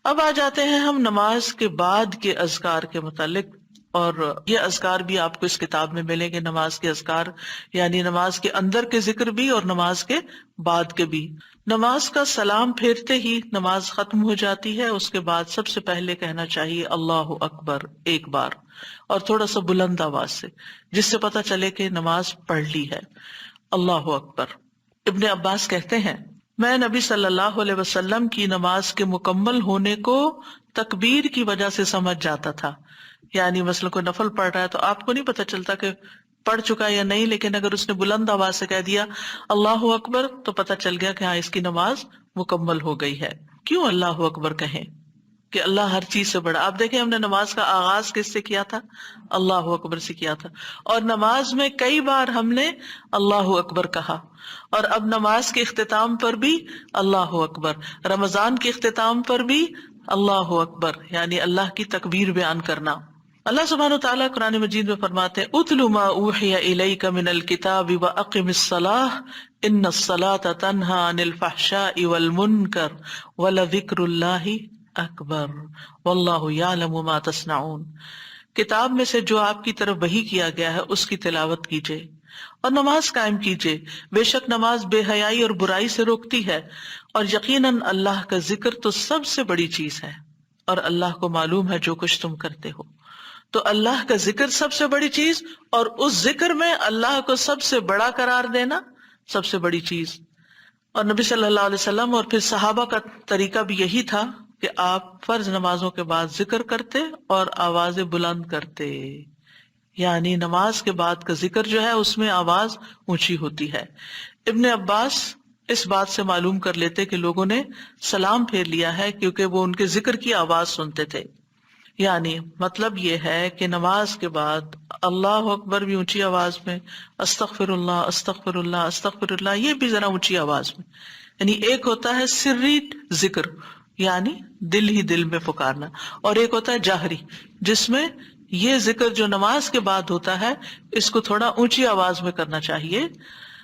اب آ جاتے ہیں ہم نماز کے بعد کے اذکار کے متعلق، اور یہ اذکار بھی آپ کو اس کتاب میں ملیں گے، نماز کے اذکار یعنی نماز کے اندر کے ذکر بھی اور نماز کے بعد کے بھی۔ نماز کا سلام پھیرتے ہی نماز ختم ہو جاتی ہے، اس کے بعد سب سے پہلے کہنا چاہیے اللہ اکبر ایک بار، اور تھوڑا سا بلند آواز سے، جس سے پتہ چلے کہ نماز پڑھ لی ہے۔ اللہ اکبر۔ ابن عباس کہتے ہیں میں نبی صلی اللہ علیہ وسلم کی نماز کے مکمل ہونے کو تکبیر کی وجہ سے سمجھ جاتا تھا، یعنی مثلا کوئی نفل پڑھ رہا ہے تو آپ کو نہیں پتہ چلتا کہ پڑھ چکا یا نہیں، لیکن اگر اس نے بلند آواز سے کہہ دیا اللہ اکبر تو پتہ چل گیا کہ ہاں اس کی نماز مکمل ہو گئی ہے۔ کیوں اللہ اکبر کہیں؟ کہ اللہ ہر چیز سے بڑا۔ آپ دیکھیں ہم نے نماز کا آغاز کس سے کیا تھا؟ اللہ اکبر سے کیا تھا، اور نماز میں کئی بار ہم نے اللہ اکبر کہا، اور اب نماز کے اختتام پر بھی اللہ اکبر، رمضان کے اختتام پر بھی اللہ اکبر، یعنی اللہ کی تکبیر بیان کرنا۔ اللہ سبحانہ وتعالیٰ قرآن مجید میں فرماتے ہیں اتل ما اوحی الیک من الکتاب واقم الصلاۃ ان الصلاۃ تنہی عن الفحشاء والمنکر ولذکر اللہ اکبر واللہ یعلم ما تصنعون۔ کتاب میں سے جو آپ کی طرف وحی کیا گیا ہے اس کی تلاوت کیجیے اور نماز قائم کیجیے، بے شک نماز بے حیائی اور برائی سے روکتی ہے، اور یقیناً اللہ کا ذکر تو سب سے بڑی چیز ہے، اور اللہ کو معلوم ہے جو کچھ تم کرتے ہو۔ تو اللہ کا ذکر سب سے بڑی چیز، اور اس ذکر میں اللہ کو سب سے بڑا قرار دینا سب سے بڑی چیز۔ اور نبی صلی اللہ علیہ وسلم اور پھر صحابہ کا طریقہ بھی یہی تھا کہ آپ فرض نمازوں کے بعد ذکر کرتے اور آوازیں بلند کرتے، یعنی نماز کے بعد کا ذکر جو ہے اس میں آواز اونچی ہوتی ہے۔ ابن عباس اس بات سے معلوم کر لیتے کہ لوگوں نے سلام پھیر لیا ہے کیونکہ وہ ان کے ذکر کی آواز سنتے تھے، یعنی مطلب یہ ہے کہ نماز کے بعد اللہ اکبر بھی اونچی آواز میں، استغفر اللہ استغفر اللہ استغفر اللہ یہ بھی ذرا اونچی آواز میں، یعنی ایک ہوتا ہے سری ذکر یعنی دل ہی دل میں پکارنا، اور ایک ہوتا ہے جاہری جس میں یہ ذکر جو نماز کے بعد ہوتا ہے اس کو تھوڑا اونچی آواز میں کرنا چاہیے۔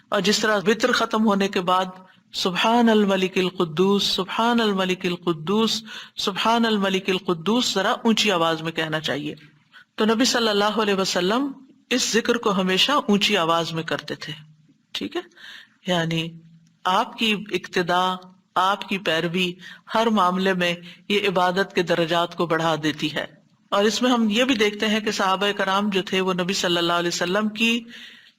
اور جس طرح وتر ختم ہونے کے بعد سبحان الملک القدوس سبحان الملک القدوس سبحان الملک القدوس ذرا اونچی آواز میں کہنا چاہیے۔ تو نبی صلی اللہ علیہ وسلم اس ذکر کو ہمیشہ اونچی آواز میں کرتے تھے، ٹھیک ہے، یعنی آپ کی اقتداء، آپ کی پیروی ہر معاملے میں یہ عبادت کے درجات کو بڑھا دیتی ہے۔ اور اس میں ہم یہ بھی دیکھتے ہیں کہ صحابہ کرام جو تھے وہ نبی صلی اللہ علیہ وسلم کی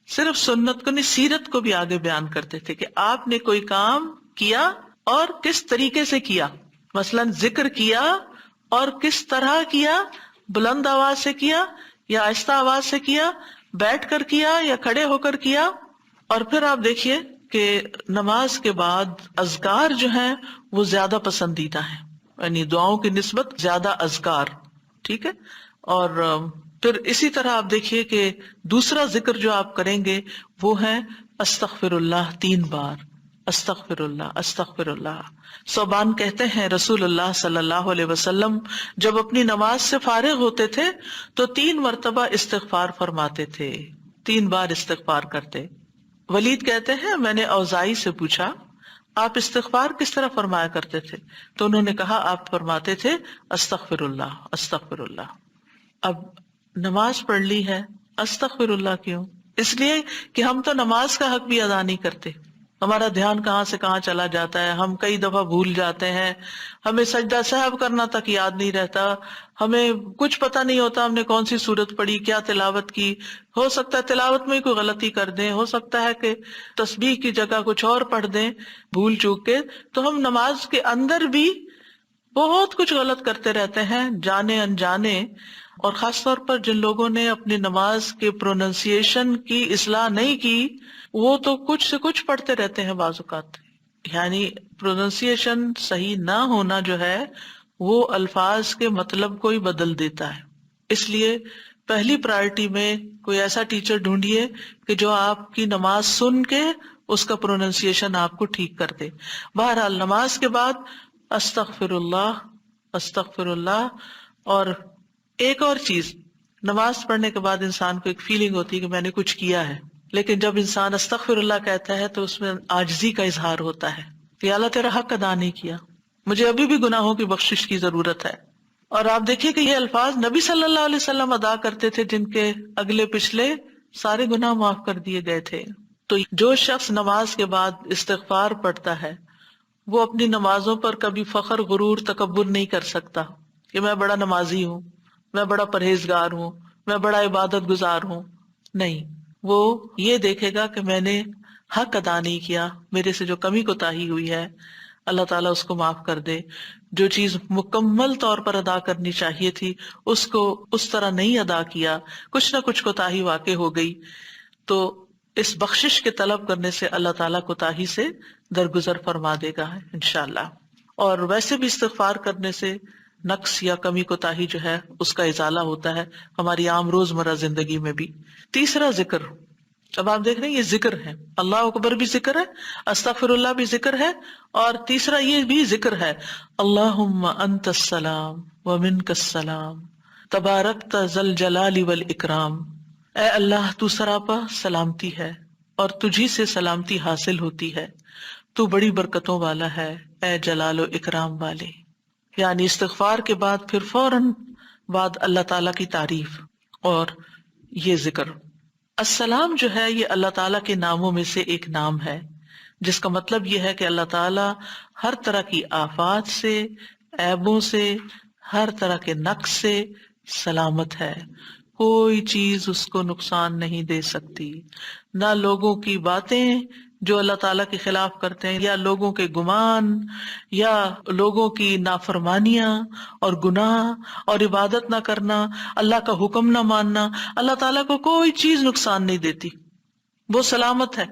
صرف سنت کو نہیں سیرت کو بھی آگے بیان کرتے تھے کہ آپ نے کوئی کام کیا اور کس طریقے سے کیا، مثلا ذکر کیا اور کس طرح کیا، بلند آواز سے کیا یا آہستہ آواز سے کیا، بیٹھ کر کیا یا کھڑے ہو کر کیا۔ اور پھر آپ دیکھیے کہ نماز کے بعد اذکار جو ہیں وہ زیادہ پسندیدہ ہیں، یعنی دعاؤں کی نسبت زیادہ اذکار، ٹھیک ہے۔ اور پھر اسی طرح آپ دیکھیے کہ دوسرا ذکر جو آپ کریں گے وہ ہے استغفر اللہ 3 بار، استغفر اللہ استغفر اللہ۔ صوبان کہتے ہیں رسول اللہ صلی اللہ علیہ وسلم جب اپنی نماز سے فارغ ہوتے تھے تو 3 مرتبہ استغفار فرماتے تھے، 3 بار استغفار کرتے۔ ولید کہتے ہیں میں نے اوزائی سے پوچھا آپ استغفار کس طرح فرمایا کرتے تھے؟ تو انہوں نے کہا آپ فرماتے تھے استغفر اللہ استغفر اللہ۔ اب نماز پڑھ لی ہے، استغفر اللہ کیوں؟ اس لیے کہ ہم تو نماز کا حق بھی ادا نہیں کرتے، ہمارا دھیان کہاں سے کہاں چلا جاتا ہے، ہم کئی دفعہ بھول جاتے ہیں، ہمیں سجدہ سہو کرنا تک یاد نہیں رہتا، ہمیں کچھ پتہ نہیں ہوتا ہم نے کون سی سورت پڑھی، کیا تلاوت کی، ہو سکتا ہے تلاوت میں کوئی غلطی کر دیں، ہو سکتا ہے کہ تسبیح کی جگہ کچھ اور پڑھ دیں بھول چوک کے، تو ہم نماز کے اندر بھی بہت کچھ غلط کرتے رہتے ہیں جانے انجانے۔ اور خاص طور پر جن لوگوں نے اپنی نماز کے پروننسیشن کی اصلاح نہیں کی وہ تو کچھ سے کچھ پڑھتے رہتے ہیں بعض اوقات، یعنی پروننسیشن صحیح نہ ہونا جو ہے وہ الفاظ کے مطلب کو ہی بدل دیتا ہے۔ اس لیے پہلی پرائرٹی میں کوئی ایسا ٹیچر ڈھونڈیے کہ جو آپ کی نماز سن کے اس کا پروننسیشن آپ کو ٹھیک کر دے۔ بہرحال نماز کے بعد استغفر اللہ استغفر اللہ۔ اور ایک اور چیز، نماز پڑھنے کے بعد انسان کو ایک فیلنگ ہوتی ہے کہ میں نے کچھ کیا ہے، لیکن جب انسان استغفر اللہ کہتا ہے تو اس میں عاجزی کا اظہار ہوتا ہے کہ اللہ تیرا حق ادا نہیں کیا، مجھے ابھی بھی گناہوں کی بخشش کی ضرورت ہے. اور آپ دیکھیے کہ یہ الفاظ نبی صلی اللہ علیہ وسلم ادا کرتے تھے جن کے اگلے پچھلے سارے گناہ معاف کر دیے گئے تھے. تو جو شخص نماز کے بعد استغفار پڑھتا ہے وہ اپنی نمازوں پر کبھی فخر غرور تکبر نہیں کر سکتا کہ میں بڑا نمازی ہوں، میں بڑا پرہیزگار ہوں، میں بڑا عبادت گزار ہوں. نہیں، وہ یہ دیکھے گا کہ میں نے حق ادا نہیں کیا، میرے سے جو کمی کوتاہی ہوئی ہے اللہ تعالیٰ اس کو معاف کر دے. جو چیز مکمل طور پر ادا کرنی چاہیے تھی اس کو اس طرح نہیں ادا کیا، کچھ نہ کچھ کوتاہی واقع ہو گئی، تو اس بخشش کے طلب کرنے سے اللہ تعالیٰ کوتاہی سے درگزر فرما دے گا انشاءاللہ. اور ویسے بھی استغفار کرنے سے نقص یا کمی کوتاہی جو ہے اس کا ازالہ ہوتا ہے ہماری عام روزمرہ زندگی میں بھی. تیسرا ذکر، اب آپ دیکھ رہے ہیں یہ ذکر ہے، اللہ اکبر بھی ذکر ہے، استغفر اللہ بھی ذکر ہے، اور تیسرا یہ بھی ذکر ہے اللہم انت السلام ومنک السلام تبارکت ذی الجلال والاکرام. اے اللہ تو سراپا سلامتی ہے اور تجھی سے سلامتی حاصل ہوتی ہے، تو بڑی برکتوں والا ہے اے جلال و اکرام والے. یعنی استغفار کے بعد پھر فوراً بعد اللہ تعالیٰ کی تعریف اور یہ ذکر. السلام جو ہے یہ اللہ تعالیٰ کے ناموں میں سے ایک نام ہے جس کا مطلب یہ ہے کہ اللہ تعالیٰ ہر طرح کی آفات سے، عیبوں سے، ہر طرح کے نقص سے سلامت ہے. کوئی چیز اس کو نقصان نہیں دے سکتی، نہ لوگوں کی باتیں جو اللہ تعالیٰ کے خلاف کرتے ہیں، یا لوگوں کے گمان، یا لوگوں کی نافرمانیاں اور گناہ اور عبادت نہ کرنا، اللہ کا حکم نہ ماننا. اللہ تعالیٰ کو کوئی چیز نقصان نہیں دیتی، وہ سلامت ہے،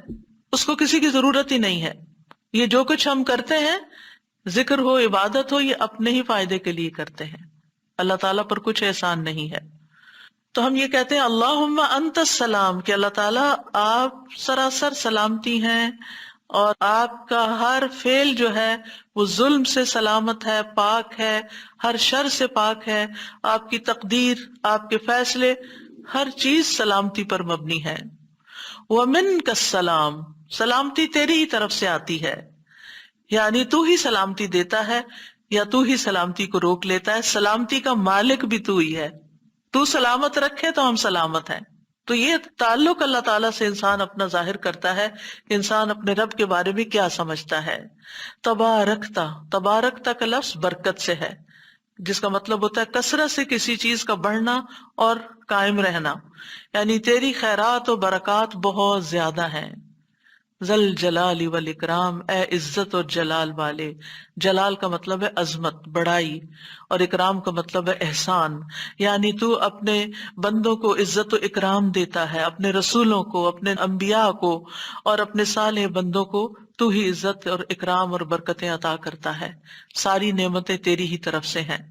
اس کو کسی کی ضرورت ہی نہیں ہے. یہ جو کچھ ہم کرتے ہیں، ذکر ہو، عبادت ہو، یہ اپنے ہی فائدے کے لیے کرتے ہیں، اللہ تعالیٰ پر کچھ احسان نہیں ہے. تو ہم یہ کہتے ہیں اللہم انت السلام کہ اللہ تعالیٰ آپ سراسر سلامتی ہیں، اور آپ کا ہر فعل جو ہے وہ ظلم سے سلامت ہے، پاک ہے، ہر شر سے پاک ہے. آپ کی تقدیر، آپ کے فیصلے، ہر چیز سلامتی پر مبنی ہے. وَمِنْكَ السَّلَامُ، سلامتی تیری ہی طرف سے آتی ہے، یعنی تو ہی سلامتی دیتا ہے یا تو ہی سلامتی کو روک لیتا ہے. سلامتی کا مالک بھی تو ہی ہے، تو سلامت رکھے تو ہم سلامت ہیں. تو یہ تعلق اللہ تعالیٰ سے انسان اپنا ظاہر کرتا ہے کہ انسان اپنے رب کے بارے میں کیا سمجھتا ہے. تبارکتا، تبارکتا کا لفظ برکت سے ہے، جس کا مطلب ہوتا ہے کثرت سے کسی چیز کا بڑھنا اور قائم رہنا، یعنی تیری خیرات و برکات بہت زیادہ ہیں. ذل جلال والاکرام، اے عزت اور جلال والے. جلال کا مطلب ہے عظمت، بڑائی، اور اکرام کا مطلب ہے احسان. یعنی تو اپنے بندوں کو عزت و اکرام دیتا ہے، اپنے رسولوں کو، اپنے انبیاء کو اور اپنے صالح بندوں کو تو ہی عزت اور اکرام اور برکتیں عطا کرتا ہے. ساری نعمتیں تیری ہی طرف سے ہیں.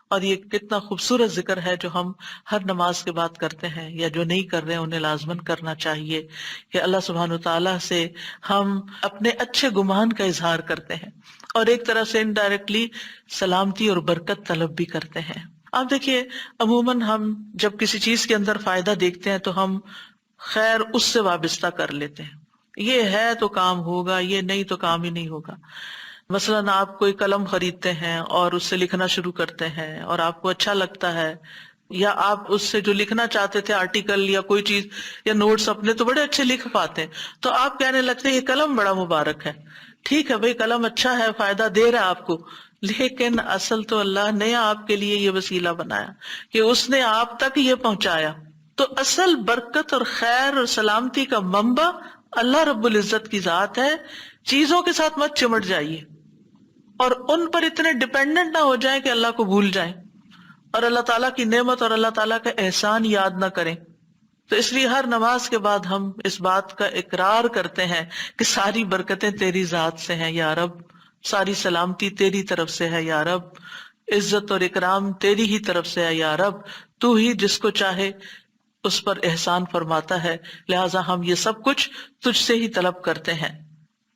اور یہ کتنا خوبصورت ذکر ہے جو ہم ہر نماز کے بعد کرتے ہیں، یا جو نہیں کر رہے انہیں لازماً کرنا چاہیے، کہ اللہ سبحانہ وتعالیٰ سے ہم اپنے اچھے گمان کا اظہار کرتے ہیں اور ایک طرح سے انڈائریکٹلی سلامتی اور برکت طلب بھی کرتے ہیں. آپ دیکھیے عموماً ہم جب کسی چیز کے اندر فائدہ دیکھتے ہیں تو ہم خیر اس سے وابستہ کر لیتے ہیں، یہ ہے تو کام ہوگا، یہ نہیں تو کام ہی نہیں ہوگا. مثلاً آپ کوئی قلم خریدتے ہیں اور اس سے لکھنا شروع کرتے ہیں اور آپ کو اچھا لگتا ہے، یا آپ اس سے جو لکھنا چاہتے تھے آرٹیکل یا کوئی چیز یا نوٹس اپنے تو بڑے اچھے لکھ پاتے ہیں، تو آپ کہنے لگتے ہیں یہ قلم بڑا مبارک ہے. ٹھیک ہے بھائی، قلم اچھا ہے، فائدہ دے رہا ہے آپ کو، لیکن اصل تو اللہ نے آپ کے لیے یہ وسیلہ بنایا کہ اس نے آپ تک یہ پہنچایا. تو اصل برکت اور خیر اور سلامتی کا منبع اللہ رب العزت کی ذات ہے. چیزوں کے ساتھ مت چمٹ جائیے اور ان پر اتنے ڈپینڈنٹ نہ ہو جائیں کہ اللہ کو بھول جائیں اور اللہ تعالیٰ کی نعمت اور اللہ تعالیٰ کا احسان یاد نہ کریں. تو اس لیے ہر نماز کے بعد ہم اس بات کا اقرار کرتے ہیں کہ ساری برکتیں تیری ذات سے ہیں یا رب، ساری سلامتی تیری طرف سے ہے یا رب، عزت اور اکرام تیری ہی طرف سے ہے یا رب. تو ہی جس کو چاہے اس پر احسان فرماتا ہے، لہٰذا ہم یہ سب کچھ تجھ سے ہی طلب کرتے ہیں.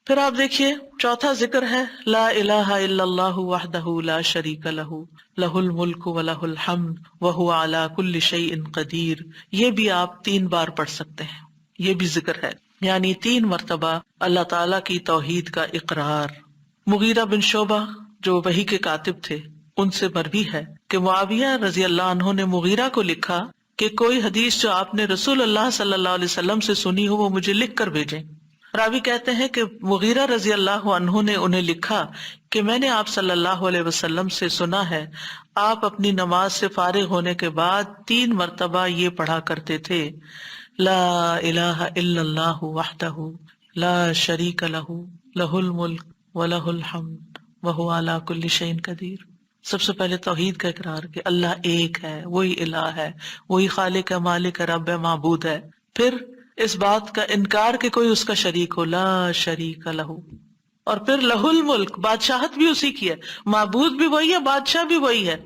پھر آپ دیکھیے چوتھا ذکر ہے لا الہ الا اللہ وحدہ لا شریک لہ لہ الملک ولہ الحمد وہو علی کل شیء قدیر. یہ بھی آپ 3 بار پڑھ سکتے ہیں، یہ بھی ذکر ہے، یعنی 3 مرتبہ اللہ تعالیٰ کی توحید کا اقرار. مغیرہ بن شعبہ جو وحی کے کاتب تھے ان سے مروی ہے کہ معاویہ رضی اللہ عنہ نے مغیرہ کو لکھا کہ کوئی حدیث جو آپ نے رسول اللہ صلی اللہ علیہ وسلم سے سنی ہو وہ مجھے لکھ کر بھیجیں۔ راوی کہتے ہیں کہ مغیرہ رضی اللہ عنہ نے انہیں لکھا کہ میں نے آپ صلی اللہ علیہ وسلم سے سنا ہے آپ اپنی نماز سے فارغ ہونے کے بعد 3 مرتبہ یہ پڑھا کرتے تھے، لا الہ الا اللہ وحدہ لا شریک لہ لہ الملک ولہ الحمد وہو علی کل شیء قدیر۔ سب سے پہلے توحید کا اقرار کہ اللہ ایک ہے، وہی الہ ہے، وہی خالق ہے، مالک ہے، رب ہے، معبود ہے۔ پھر اس بات کا انکار کہ کوئی اس کا شریک ہو، لا شریک لہ، اور پھر لہ الملک، بادشاہت بھی اسی کی ہے، معبود بھی وہی ہے، بادشاہ بھی وہی ہے،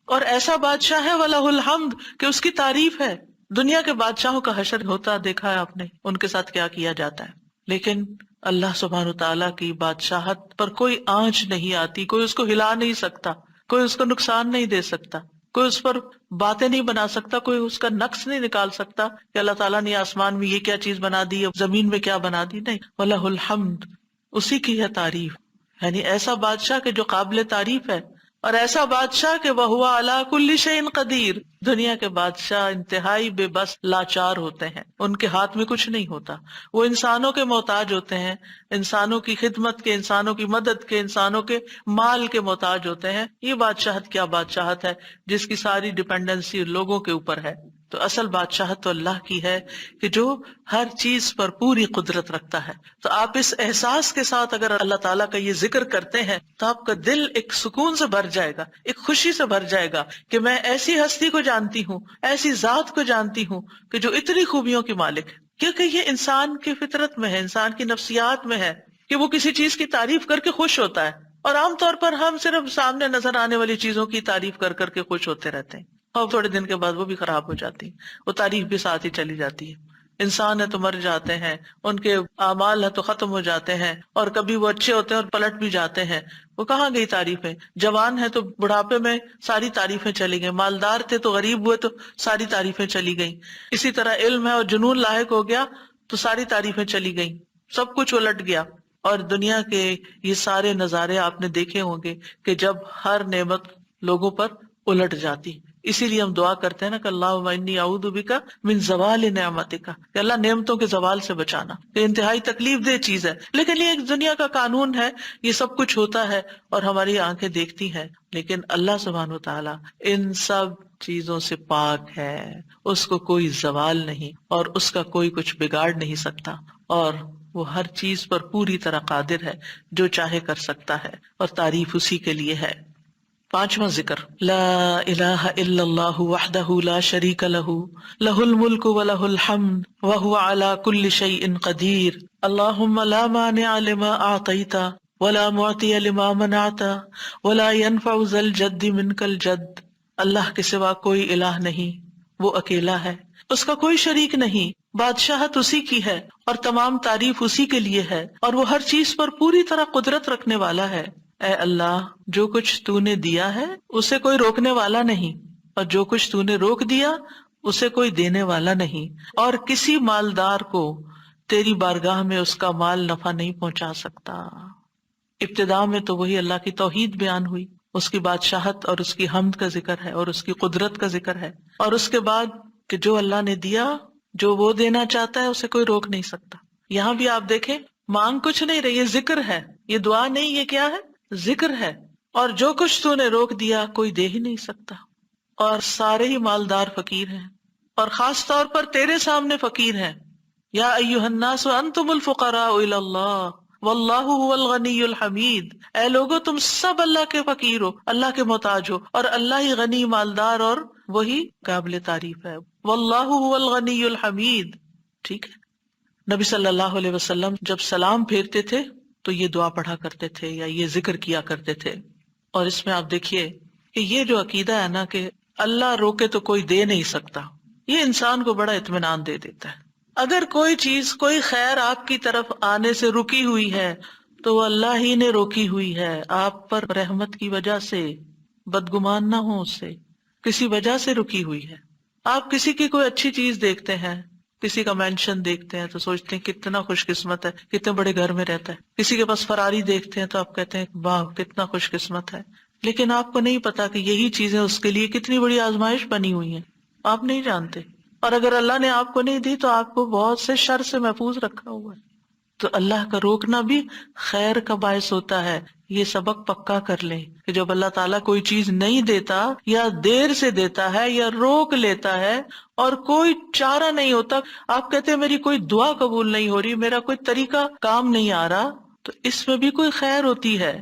اور ایسا بادشاہ ہے وَلَهُ الْحَمْدُ کہ اس کی تعریف ہے۔ دنیا کے بادشاہوں کا حشر ہوتا دیکھا ہے آپ نے، ان کے ساتھ کیا کیا جاتا ہے، لیکن اللہ سبحانہ وتعالیٰ کی بادشاہت پر کوئی آنچ نہیں آتی، کوئی اس کو ہلا نہیں سکتا، کوئی اس کو نقصان نہیں دے سکتا، کوئی اس پر باتیں نہیں بنا سکتا، کوئی اس کا نقص نہیں نکال سکتا کہ اللہ تعالیٰ نے آسمان میں یہ کیا چیز بنا دی، زمین میں کیا بنا دی، نہیں، وَلَهُ الْحَمْدُ، اسی کی ہے تعریف، یعنی ایسا بادشاہ کہ جو قابل تعریف ہے، اور ایسا بادشاہ کہ وَهُوَ عَلَى كُلِّ شَيْءٍ قَدِيرٌ۔ دنیا کے بادشاہ انتہائی بے بس لاچار ہوتے ہیں، ان کے ہاتھ میں کچھ نہیں ہوتا، وہ انسانوں کے محتاج ہوتے ہیں، انسانوں کی خدمت کے، انسانوں کی مدد کے، انسانوں کے مال کے محتاج ہوتے ہیں۔ یہ بادشاہت کیا بادشاہت ہے جس کی ساری ڈیپینڈنسی لوگوں کے اوپر ہے۔ تو اصل بادشاہت تو اللہ کی ہے کہ جو ہر چیز پر پوری قدرت رکھتا ہے۔ تو آپ اس احساس کے ساتھ اگر اللہ تعالیٰ کا یہ ذکر کرتے ہیں تو آپ کا دل ایک سکون سے بھر جائے گا، ایک خوشی سے بھر جائے گا کہ میں ایسی ہستی کو جانتی ہوں، ایسی ذات کو جانتی ہوں کہ جو اتنی خوبیوں کی مالک ہے۔ کیونکہ یہ انسان کی فطرت میں ہے، انسان کی نفسیات میں ہے کہ وہ کسی چیز کی تعریف کر کے خوش ہوتا ہے، اور عام طور پر ہم صرف سامنے نظر آنے والی چیزوں کی تعریف کر کر کے خوش ہوتے رہتے ہیں، اور تھوڑے دن کے بعد وہ بھی خراب ہو جاتی ہیں، وہ تعریف بھی ساتھ ہی چلی جاتی ہے۔ انسان ہے تو مر جاتے ہیں، ان کے اعمال ہے تو ختم ہو جاتے ہیں، اور کبھی وہ اچھے ہوتے ہیں اور پلٹ بھی جاتے ہیں، وہ کہاں گئی تعریفیں؟ جوان ہے تو بڑھاپے میں ساری تعریفیں چلی گئیں، مالدار تھے تو غریب ہوئے تو ساری تعریفیں چلی گئیں، اسی طرح علم ہے اور جنون لاحق ہو گیا تو ساری تعریفیں چلی گئیں، سب کچھ الٹ گیا۔ اور دنیا کے یہ سارے نظارے آپ نے دیکھے ہوں گے کہ جب ہر نعمت لوگوں پر الٹ جاتی، اسی لیے ہم دعا کرتے ہیں نا کہ اللہم انی اعوذ بک من زوال نعمتک، کہ اللہ نعمتوں کے زوال سے بچانا، یہ انتہائی تکلیف دہ چیز ہے، لیکن یہ ایک دنیا کا قانون ہے، یہ سب کچھ ہوتا ہے اور ہماری آنکھیں دیکھتی ہیں، لیکن اللہ سبحانہ وتعالی ان سب چیزوں سے پاک ہے، اس کو کوئی زوال نہیں اور اس کا کوئی کچھ بگاڑ نہیں سکتا، اور وہ ہر چیز پر پوری طرح قادر ہے، جو چاہے کر سکتا ہے، اور تعریف اسی کے لیے ہے۔ 5واں ذکر، لا الہ الا اللہ وحدہ لا شریک لہ لہ الملک ولہ الحمد وہو علی کل شیء قدیر، اللہم لا مانع لما اعطیت ولا معطی لما منعت ولا ينفع ذا الجد منک الجد۔ اللہ کے سوا کوئی الہ نہیں، وہ اکیلا ہے، اس کا کوئی شریک نہیں، بادشاہت اسی کی ہے اور تمام تعریف اسی کے لیے ہے، اور وہ ہر چیز پر پوری طرح قدرت رکھنے والا ہے۔ اے اللہ، جو کچھ تو نے دیا ہے اسے کوئی روکنے والا نہیں، اور جو کچھ تو نے روک دیا اسے کوئی دینے والا نہیں، اور کسی مالدار کو تیری بارگاہ میں اس کا مال نفع نہیں پہنچا سکتا۔ ابتدا میں تو وہی اللہ کی توحید بیان ہوئی، اس کی بادشاہت اور اس کی حمد کا ذکر ہے اور اس کی قدرت کا ذکر ہے، اور اس کے بعد کہ جو اللہ نے دیا، جو وہ دینا چاہتا ہے اسے کوئی روک نہیں سکتا۔ یہاں بھی آپ دیکھیں، مانگ کچھ نہیں رہی، یہ ذکر ہے، یہ دعا نہیں، یہ کیا ہے؟ ذکر ہے، اور جو کچھ تو نے روک دیا کوئی دے ہی نہیں سکتا، اور سارے ہی مالدار فقیر ہیں، اور خاص طور پر تیرے سامنے فقیر ہیں۔ یا ایھا الناس انتم الفقراء الی اللہ واللہ هو الغنی الحمید، اے لوگو تم سب اللہ کے فقیر ہو، اللہ کے محتاج ہو، اور اللہ ہی غنی، مالدار اور وہی قابل تعریف ہے۔ واللہ هو الغنی الحمید، ٹھیک ہے۔ نبی صلی اللہ علیہ وسلم جب سلام پھیرتے تھے تو یہ دعا پڑھا کرتے تھے یا یہ ذکر کیا کرتے تھے، اور اس میں آپ دیکھیے کہ یہ جو عقیدہ ہے نا کہ اللہ روکے تو کوئی دے نہیں سکتا، یہ انسان کو بڑا اطمینان دے دیتا ہے۔ اگر کوئی چیز، کوئی خیر آپ کی طرف آنے سے رکی ہوئی ہے تو وہ اللہ ہی نے روکی ہوئی ہے، آپ پر رحمت کی وجہ سے، بدگمان نہ ہو اس سے، کسی وجہ سے رکی ہوئی ہے۔ آپ کسی کی کوئی اچھی چیز دیکھتے ہیں، کسی کا مینشن دیکھتے ہیں تو سوچتے ہیں کتنا خوش قسمت ہے، کتنے بڑے گھر میں رہتا ہے. کسی کے پاس فراری دیکھتے ہیں تو آپ کہتے ہیں واہ کتنا خوش قسمت ہے. لیکن آپ کو نہیں پتا کہ یہی چیزیں اس کے لیے کتنی بڑی آزمائش بنی ہوئی ہیں، آپ نہیں جانتے. اور اگر اللہ نے آپ کو نہیں دی تو آپ کو بہت سے شر سے محفوظ رکھا ہوا ہے. تو اللہ کا روکنا بھی خیر کا باعث ہوتا ہے. یہ سبق پکا کر لیں کہ جب اللہ تعالیٰ کوئی چیز نہیں دیتا یا دیر سے دیتا ہے یا روک لیتا ہے اور کوئی چارہ نہیں ہوتا، آپ کہتے ہیں میری کوئی دعا قبول نہیں ہو رہی، میرا کوئی طریقہ کام نہیں آ رہا، تو اس میں بھی کوئی خیر ہوتی ہے.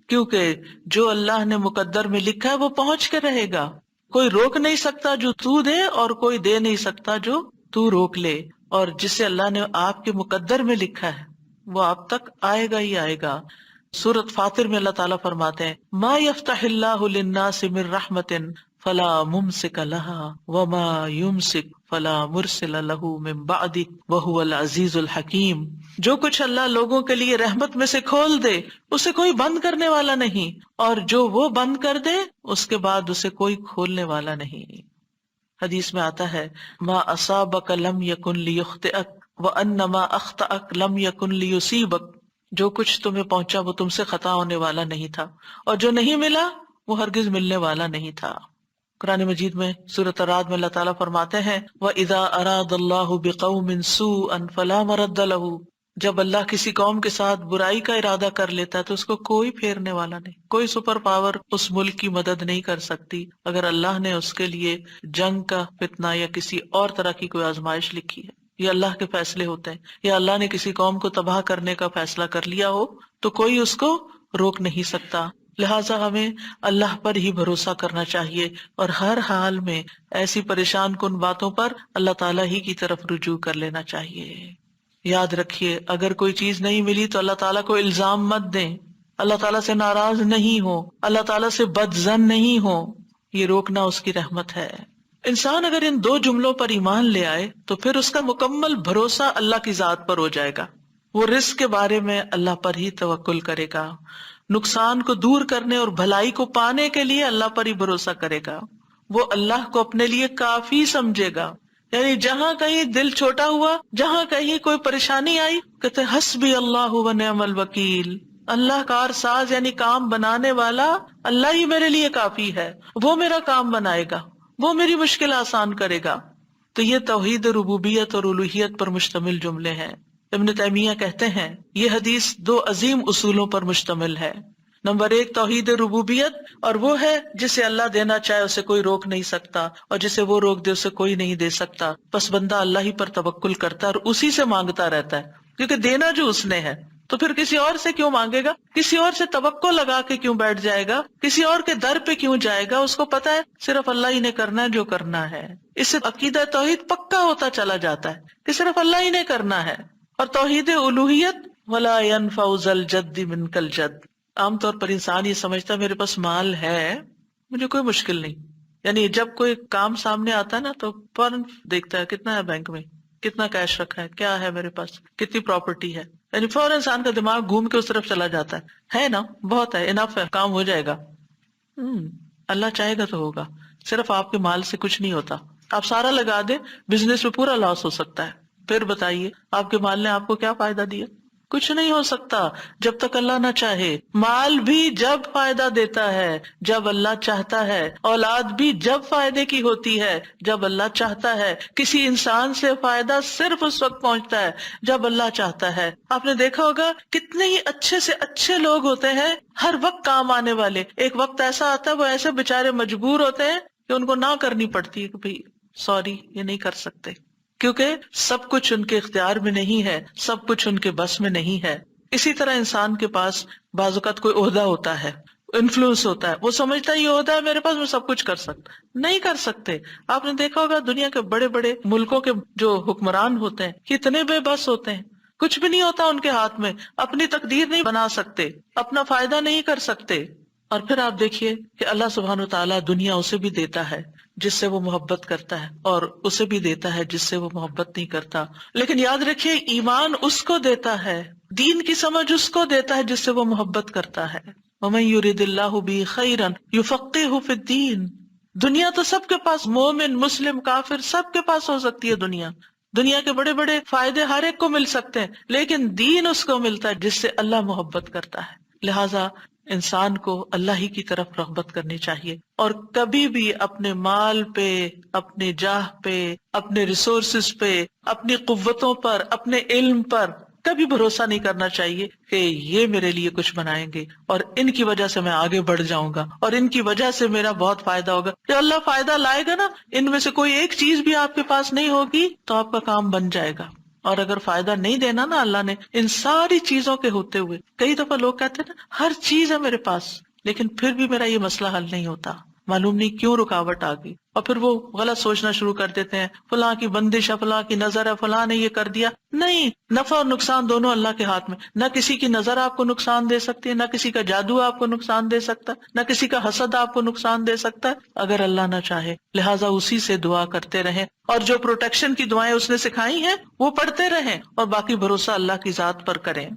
کیونکہ جو اللہ نے مقدر میں لکھا ہے وہ پہنچ کے رہے گا. کوئی روک نہیں سکتا جو تو دے، اور کوئی دے نہیں سکتا جو تو روک لے. اور جسے اللہ نے آپ کے مقدر میں لکھا ہے وہ آپ تک آئے گا ہی آئے گا. سورۃ فاطر میں اللہ تعالیٰ فرماتے ہیں ما یفتح اللہ للناس من رحمت فلا ممسک لها وما یمسک فلا مرسل له من بعدہ وہو العزیز الحکیم. جو کچھ اللہ لوگوں کے لیے رحمت میں سے کھول دے اسے کوئی بند کرنے والا نہیں، اور جو وہ بند کر دے اس کے بعد اسے کوئی کھولنے والا نہیں. حدیث میں آتا ہے ما اصابک لم یکن لیخطئک وان ما اخطأک لم یکن لیصیبک. جو کچھ تمہیں پہنچا وہ تم سے خطا ہونے والا نہیں تھا، اور جو نہیں ملا وہ ہرگز ملنے والا نہیں تھا. قرآن مجید میں سورۃ الرعد میں اللہ تعالیٰ فرماتے ہیں وَإِذَا أَرَادَ اللَّهُ بِقَوْمٍ سُوءًا فَلَا مَرَدَّ لَهُ. جب اللہ کسی قوم کے ساتھ برائی کا ارادہ کر لیتا ہے تو اس کو کوئی پھیرنے والا نہیں، کوئی سپر پاور اس ملک کی مدد نہیں کر سکتی اگر اللہ نے اس کے لیے جنگ کا فتنہ یا کسی اور طرح کی کوئی آزمائش لکھی ہے. یہ اللہ کے فیصلے ہوتے ہیں. یا اللہ نے کسی قوم کو تباہ کرنے کا فیصلہ کر لیا ہو تو کوئی اس کو روک نہیں سکتا. لہٰذا ہمیں اللہ پر ہی بھروسہ کرنا چاہیے اور ہر حال میں ایسی پریشان کن باتوں پر اللہ تعالیٰ ہی کی طرف رجوع کر لینا چاہیے. یاد رکھیے اگر کوئی چیز نہیں ملی تو اللہ تعالیٰ کو الزام مت دیں، اللہ تعالیٰ سے ناراض نہیں ہو، اللہ تعالیٰ سے بدظن نہیں ہو. یہ روکنا اس کی رحمت ہے. انسان اگر ان دو جملوں پر ایمان لے آئے تو پھر اس کا مکمل بھروسہ اللہ کی ذات پر ہو جائے گا. وہ رزق کے بارے میں اللہ پر ہی توکل کرے گا، نقصان کو دور کرنے اور بھلائی کو پانے کے لیے اللہ پر ہی بھروسہ کرے گا. وہ اللہ کو اپنے لیے کافی سمجھے گا. یعنی جہاں کہیں دل چھوٹا ہوا، جہاں کہیں کوئی پریشانی آئی، کہتے حسبی اللہ و نعم الوکیل. اللہ کار ساز یعنی کام بنانے والا اللہ ہی میرے لیے کافی ہے، وہ میرا کام بنائے گا، وہ میری مشکل آسان کرے گا. تو یہ توحید ربوبیت اور الوہیت پر مشتمل جملے ہیں. ابن تیمیہ کہتے ہیں یہ حدیث دو عظیم اصولوں پر مشتمل ہے. نمبر 1 توحید ربوبیت، اور وہ ہے جسے اللہ دینا چاہے اسے کوئی روک نہیں سکتا، اور جسے وہ روک دے اسے کوئی نہیں دے سکتا. بس بندہ اللہ ہی پر توکل کرتا ہے اور اسی سے مانگتا رہتا ہے، کیونکہ دینا جو اس نے ہے تو پھر کسی اور سے کیوں مانگے گا، کسی اور سے توقع لگا کے کیوں بیٹھ جائے گا، کسی اور کے در پہ کیوں جائے گا. اس کو پتا ہے صرف اللہ ہی نے کرنا ہے جو کرنا ہے. اس سے عقیدہ توحید پکا ہوتا چلا جاتا ہے کہ صرف اللہ ہی نے کرنا ہے. اور توحید الوہیت ولا ينفع ذا الجد منک الجد. عام طور پر انسان یہ سمجھتا ہے میرے پاس مال ہے مجھے کوئی مشکل نہیں. یعنی جب کوئی کام سامنے آتا ہے نا تو فوراً دیکھتا ہے کتنا ہے بینک میں، کتنا کیش رکھا ہے، کیا ہے میرے پاس، کتنی پراپرٹی ہے. یعنی فوراً انسان کا دماغ گھوم کے اس طرف چلا جاتا ہے نا بہت ہے، انف ہے، کام ہو جائے گا. اللہ چاہے گا تو ہوگا. صرف آپ کے مال سے کچھ نہیں ہوتا. آپ سارا لگا دیں بزنس میں پورا لاس ہو سکتا ہے. پھر بتائیے آپ کے مال نے آپ کو کیا فائدہ دیا؟ کچھ نہیں ہو سکتا جب تک اللہ نہ چاہے. مال بھی جب فائدہ دیتا ہے جب اللہ چاہتا ہے، اولاد بھی جب فائدے کی ہوتی ہے جب اللہ چاہتا ہے. کسی انسان سے فائدہ صرف اس وقت پہنچتا ہے جب اللہ چاہتا ہے. آپ نے دیکھا ہوگا کتنے ہی اچھے سے اچھے لوگ ہوتے ہیں ہر وقت کام آنے والے. ایک وقت ایسا آتا ہے وہ ایسے بےچارے مجبور ہوتے ہیں کہ ان کو نہ کرنی پڑتی ہے کہ بھائی سوری یہ نہیں کر سکتے، کیونکہ سب کچھ ان کے اختیار میں نہیں ہے، سب کچھ ان کے بس میں نہیں ہے. اسی طرح انسان کے پاس بعض اوقات کوئی عہدہ ہوتا ہے، انفلوئنس ہوتا ہے، وہ سمجھتا ہے یہ عہدہ ہے میرے پاس میں سب کچھ کر سکتا. نہیں کر سکتے. آپ نے دیکھا ہوگا دنیا کے بڑے بڑے ملکوں کے جو حکمران ہوتے ہیں کتنے بے بس ہوتے ہیں، کچھ بھی نہیں ہوتا ان کے ہاتھ میں، اپنی تقدیر نہیں بنا سکتے، اپنا فائدہ نہیں کر سکتے. اور پھر آپ دیکھیے کہ اللہ سبحانہ وتعالیٰ دنیا اسے بھی دیتا ہے جس سے وہ محبت کرتا ہے، اور اسے بھی دیتا ہے جس سے وہ محبت نہیں کرتا. لیکن یاد رکھیے ایمان اس کو دیتا ہے، دین کی سمجھ اس کو دیتا ہے جس سے وہ محبت کرتا ہے. وَمَن يُرِدِ اللَّهُ بِهِ خَيْرًا يُفَقِّهْهُ فِي الدِّينِ. دنیا تو سب کے پاس، مومن مسلم کافر سب کے پاس ہو سکتی ہے دنیا، دنیا کے بڑے بڑے فائدے ہر ایک کو مل سکتے ہیں، لیکن دین اس کو ملتا ہے جس سے اللہ محبت کرتا ہے۔ لہٰذا انسان کو اللہ ہی کی طرف رغبت کرنی چاہیے، اور کبھی بھی اپنے مال پہ، اپنے جاہ پہ، اپنے ریسورسز پہ، اپنی قوتوں پر، اپنے علم پر کبھی بھروسہ نہیں کرنا چاہیے کہ یہ میرے لیے کچھ بنائیں گے اور ان کی وجہ سے میں آگے بڑھ جاؤں گا اور ان کی وجہ سے میرا بہت فائدہ ہوگا۔ کہ اللہ فائدہ لائے گا نا، ان میں سے کوئی ایک چیز بھی آپ کے پاس نہیں ہوگی تو آپ کا کام بن جائے گا۔ اور اگر فائدہ نہیں دینا نا اللہ نے ان ساری چیزوں کے ہوتے ہوئے، کئی دفعہ لوگ کہتے ہیں نا ہر چیز ہے میرے پاس لیکن پھر بھی میرا یہ مسئلہ حل نہیں ہوتا، معلوم نہیں کیوں رکاوٹ آ گئی، اور پھر وہ غلط سوچنا شروع کر دیتے ہیں، فلاں کی بندش ہے، فلاں کی نظر ہے، فلاں نے یہ کر دیا۔ نہیں، نفع اور نقصان دونوں اللہ کے ہاتھ میں، نہ کسی کی نظر آپ کو نقصان دے سکتی ہے، نہ کسی کا جادو آپ کو نقصان دے سکتا ہے، نہ کسی کا حسد آپ کو نقصان دے سکتا ہے اگر اللہ نہ چاہے۔ لہٰذا اسی سے دعا کرتے رہیں، اور جو پروٹیکشن کی دعائیں اس نے سکھائی ہیں وہ پڑھتے رہیں، اور باقی بھروسہ اللہ کی ذات پر کریں۔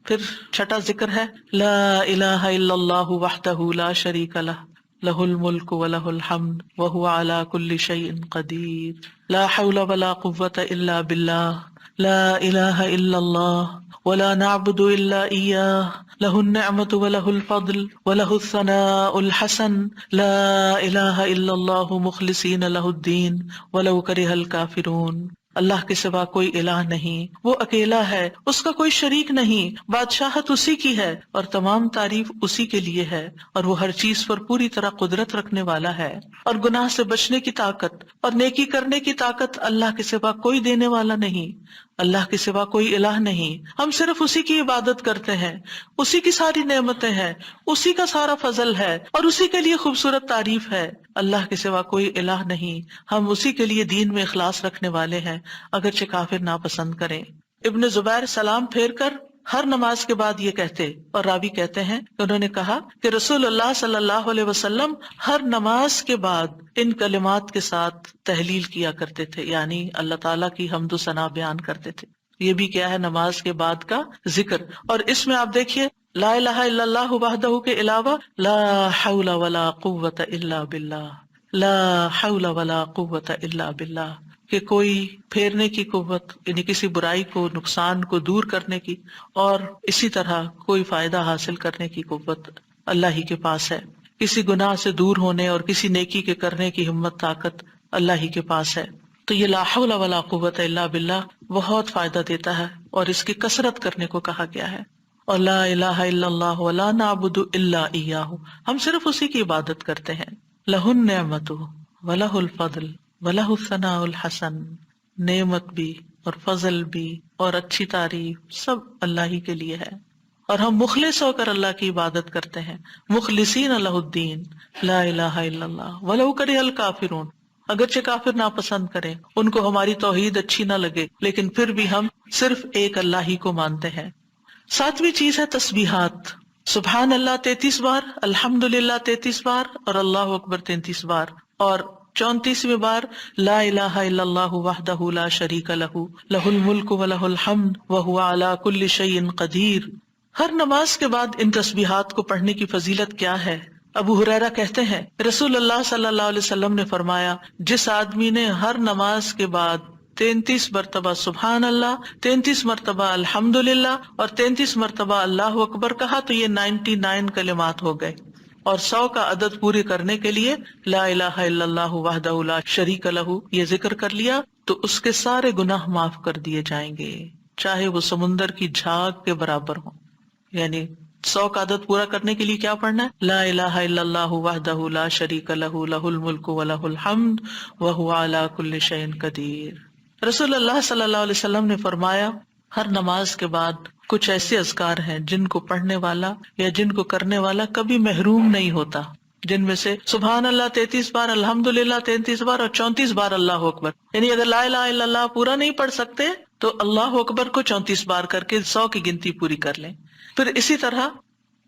پھر چھٹا ذکر ہے لا الہ الا اللہ وحدہ لا شریک لہ لہ الملک ولہ الحمد وہو علی کل شیء قدیر لا حول ولا قوة الا باللہ لا الہ الا اللہ ولا نعبد الا ایاہ لہ النعمۃ ولہ الفضل ولہ الثناء الحسن لا الہ الا اللہ مخلصین لہ الدین ولو کرہ الکافرون۔ اللہ کے سوا کوئی الہ نہیں، وہ اکیلا ہے، اس کا کوئی شریک نہیں، بادشاہت اسی کی ہے اور تمام تعریف اسی کے لیے ہے، اور وہ ہر چیز پر پوری طرح قدرت رکھنے والا ہے، اور گناہ سے بچنے کی طاقت اور نیکی کرنے کی طاقت اللہ کے سوا کوئی دینے والا نہیں، اللہ کے سوا کوئی الہ نہیں، ہم صرف اسی کی عبادت کرتے ہیں، اسی کی ساری نعمتیں ہیں، اسی کا سارا فضل ہے اور اسی کے لیے خوبصورت تعریف ہے۔ اللہ کے سوا کوئی الہ نہیں، ہم اسی کے لیے دین میں اخلاص رکھنے والے ہیں اگرچہ کافر ناپسند کریں۔ ابن زبیر سلام پھیر کر ہر نماز کے بعد یہ کہتے، اور راوی کہتے ہیں کہ انہوں نے کہا کہ رسول اللہ صلی اللہ علیہ وسلم ہر نماز کے بعد ان کلمات کے ساتھ تحلیل کیا کرتے تھے، یعنی اللہ تعالیٰ کی حمد و ثنا بیان کرتے تھے۔ یہ بھی کیا ہے نماز کے بعد کا ذکر، اور اس میں آپ دیکھیے لا الہ الا اللہ وحدہ کے علاوہ لا حول ولا قوة الا باللہ، لا حول ولا قوة الا باللہ، کہ کوئی پھیرنے کی قوت یعنی کسی برائی کو، نقصان کو دور کرنے کی، اور اسی طرح کوئی فائدہ حاصل کرنے کی قوت اللہ ہی کے پاس ہے، کسی گناہ سے دور ہونے اور کسی نیکی کے کرنے کی ہمت طاقت اللہ ہی کے پاس ہے۔ تو یہ لا حول ولا قوت الا باللہ بہت فائدہ دیتا ہے، اور اس کی کثرت کرنے کو کہا گیا ہے۔ اور لا الہ الا اللہ ولا نعبد الا ایاہ، ہم صرف اسی کی عبادت کرتے ہیں۔ لہ النعمت ولہ الفضل وَلَهُ الثَّنَاءُ الْحَسَنُ، نعمت بھی اور فضل بھی اور اچھی تعریف سب اللہ ہی کے لیے ہے، اور ہم مخلص ہو کر اللہ کی عبادت کرتے ہیں، مخلصین لہ الدین لا الہ الا اللہ وَلَوْ كَرِهَ الْكَافِرُونَ، اگرچہ کافر ناپسند کریں، ان کو ہماری توحید اچھی نہ لگے، لیکن پھر بھی ہم صرف ایک اللہ ہی کو مانتے ہیں۔ ساتویں چیز ہے تسبیحات، سبحان اللہ 33 بار، الحمدللہ 33 بار، اور اللہ اکبر 33 بار، اور 34ویں بار لا الہ الا اللہ وحدہ لا شریک لہ لہ الملک ولہ الحمد وہو علی کل شیء قدیر۔ ہر نماز کے بعد ان تسبیحات کو پڑھنے کی فضیلت کیا ہے؟ ابو ہریرہ کہتے ہیں رسول اللہ صلی اللہ علیہ وسلم نے فرمایا، جس آدمی نے ہر نماز کے بعد 33 مرتبہ سبحان اللہ، 33 مرتبہ الحمدللہ اور 33 مرتبہ اللہ اکبر کہا تو یہ 99 کلمات ہو گئے، اور 100 کا عدد پورے کرنے کے لیے لا الہ الا اللہ وحدہ لا شریک لہ یہ ذکر کر لیا تو اس کے سارے گناہ معاف کر دیے جائیں گے، چاہے وہ سمندر کی جھاگ کے برابر ہوں۔ یعنی 100 کا عدد پورا کرنے کے لیے کیا پڑھنا ہے؟ لا الہ الا اللہ وحدہ لا شریک لہ لہ الملک ولہ الحمد وہو علی کل شیء قدیر۔ رسول اللہ صلی اللہ علیہ وسلم نے فرمایا ہر نماز کے بعد کچھ ایسے اذکار ہیں جن کو پڑھنے والا یا جن کو کرنے والا کبھی محروم نہیں ہوتا، جن میں سے سبحان اللہ 33 بار، الحمدللہ 33 بار اور 34 بار اللہ اکبر، یعنی اگر لا الہ الا اللہ پورا نہیں پڑھ سکتے تو اللہ اکبر کو 34 بار کر کے 100 کی گنتی پوری کر لیں۔ پھر اسی طرح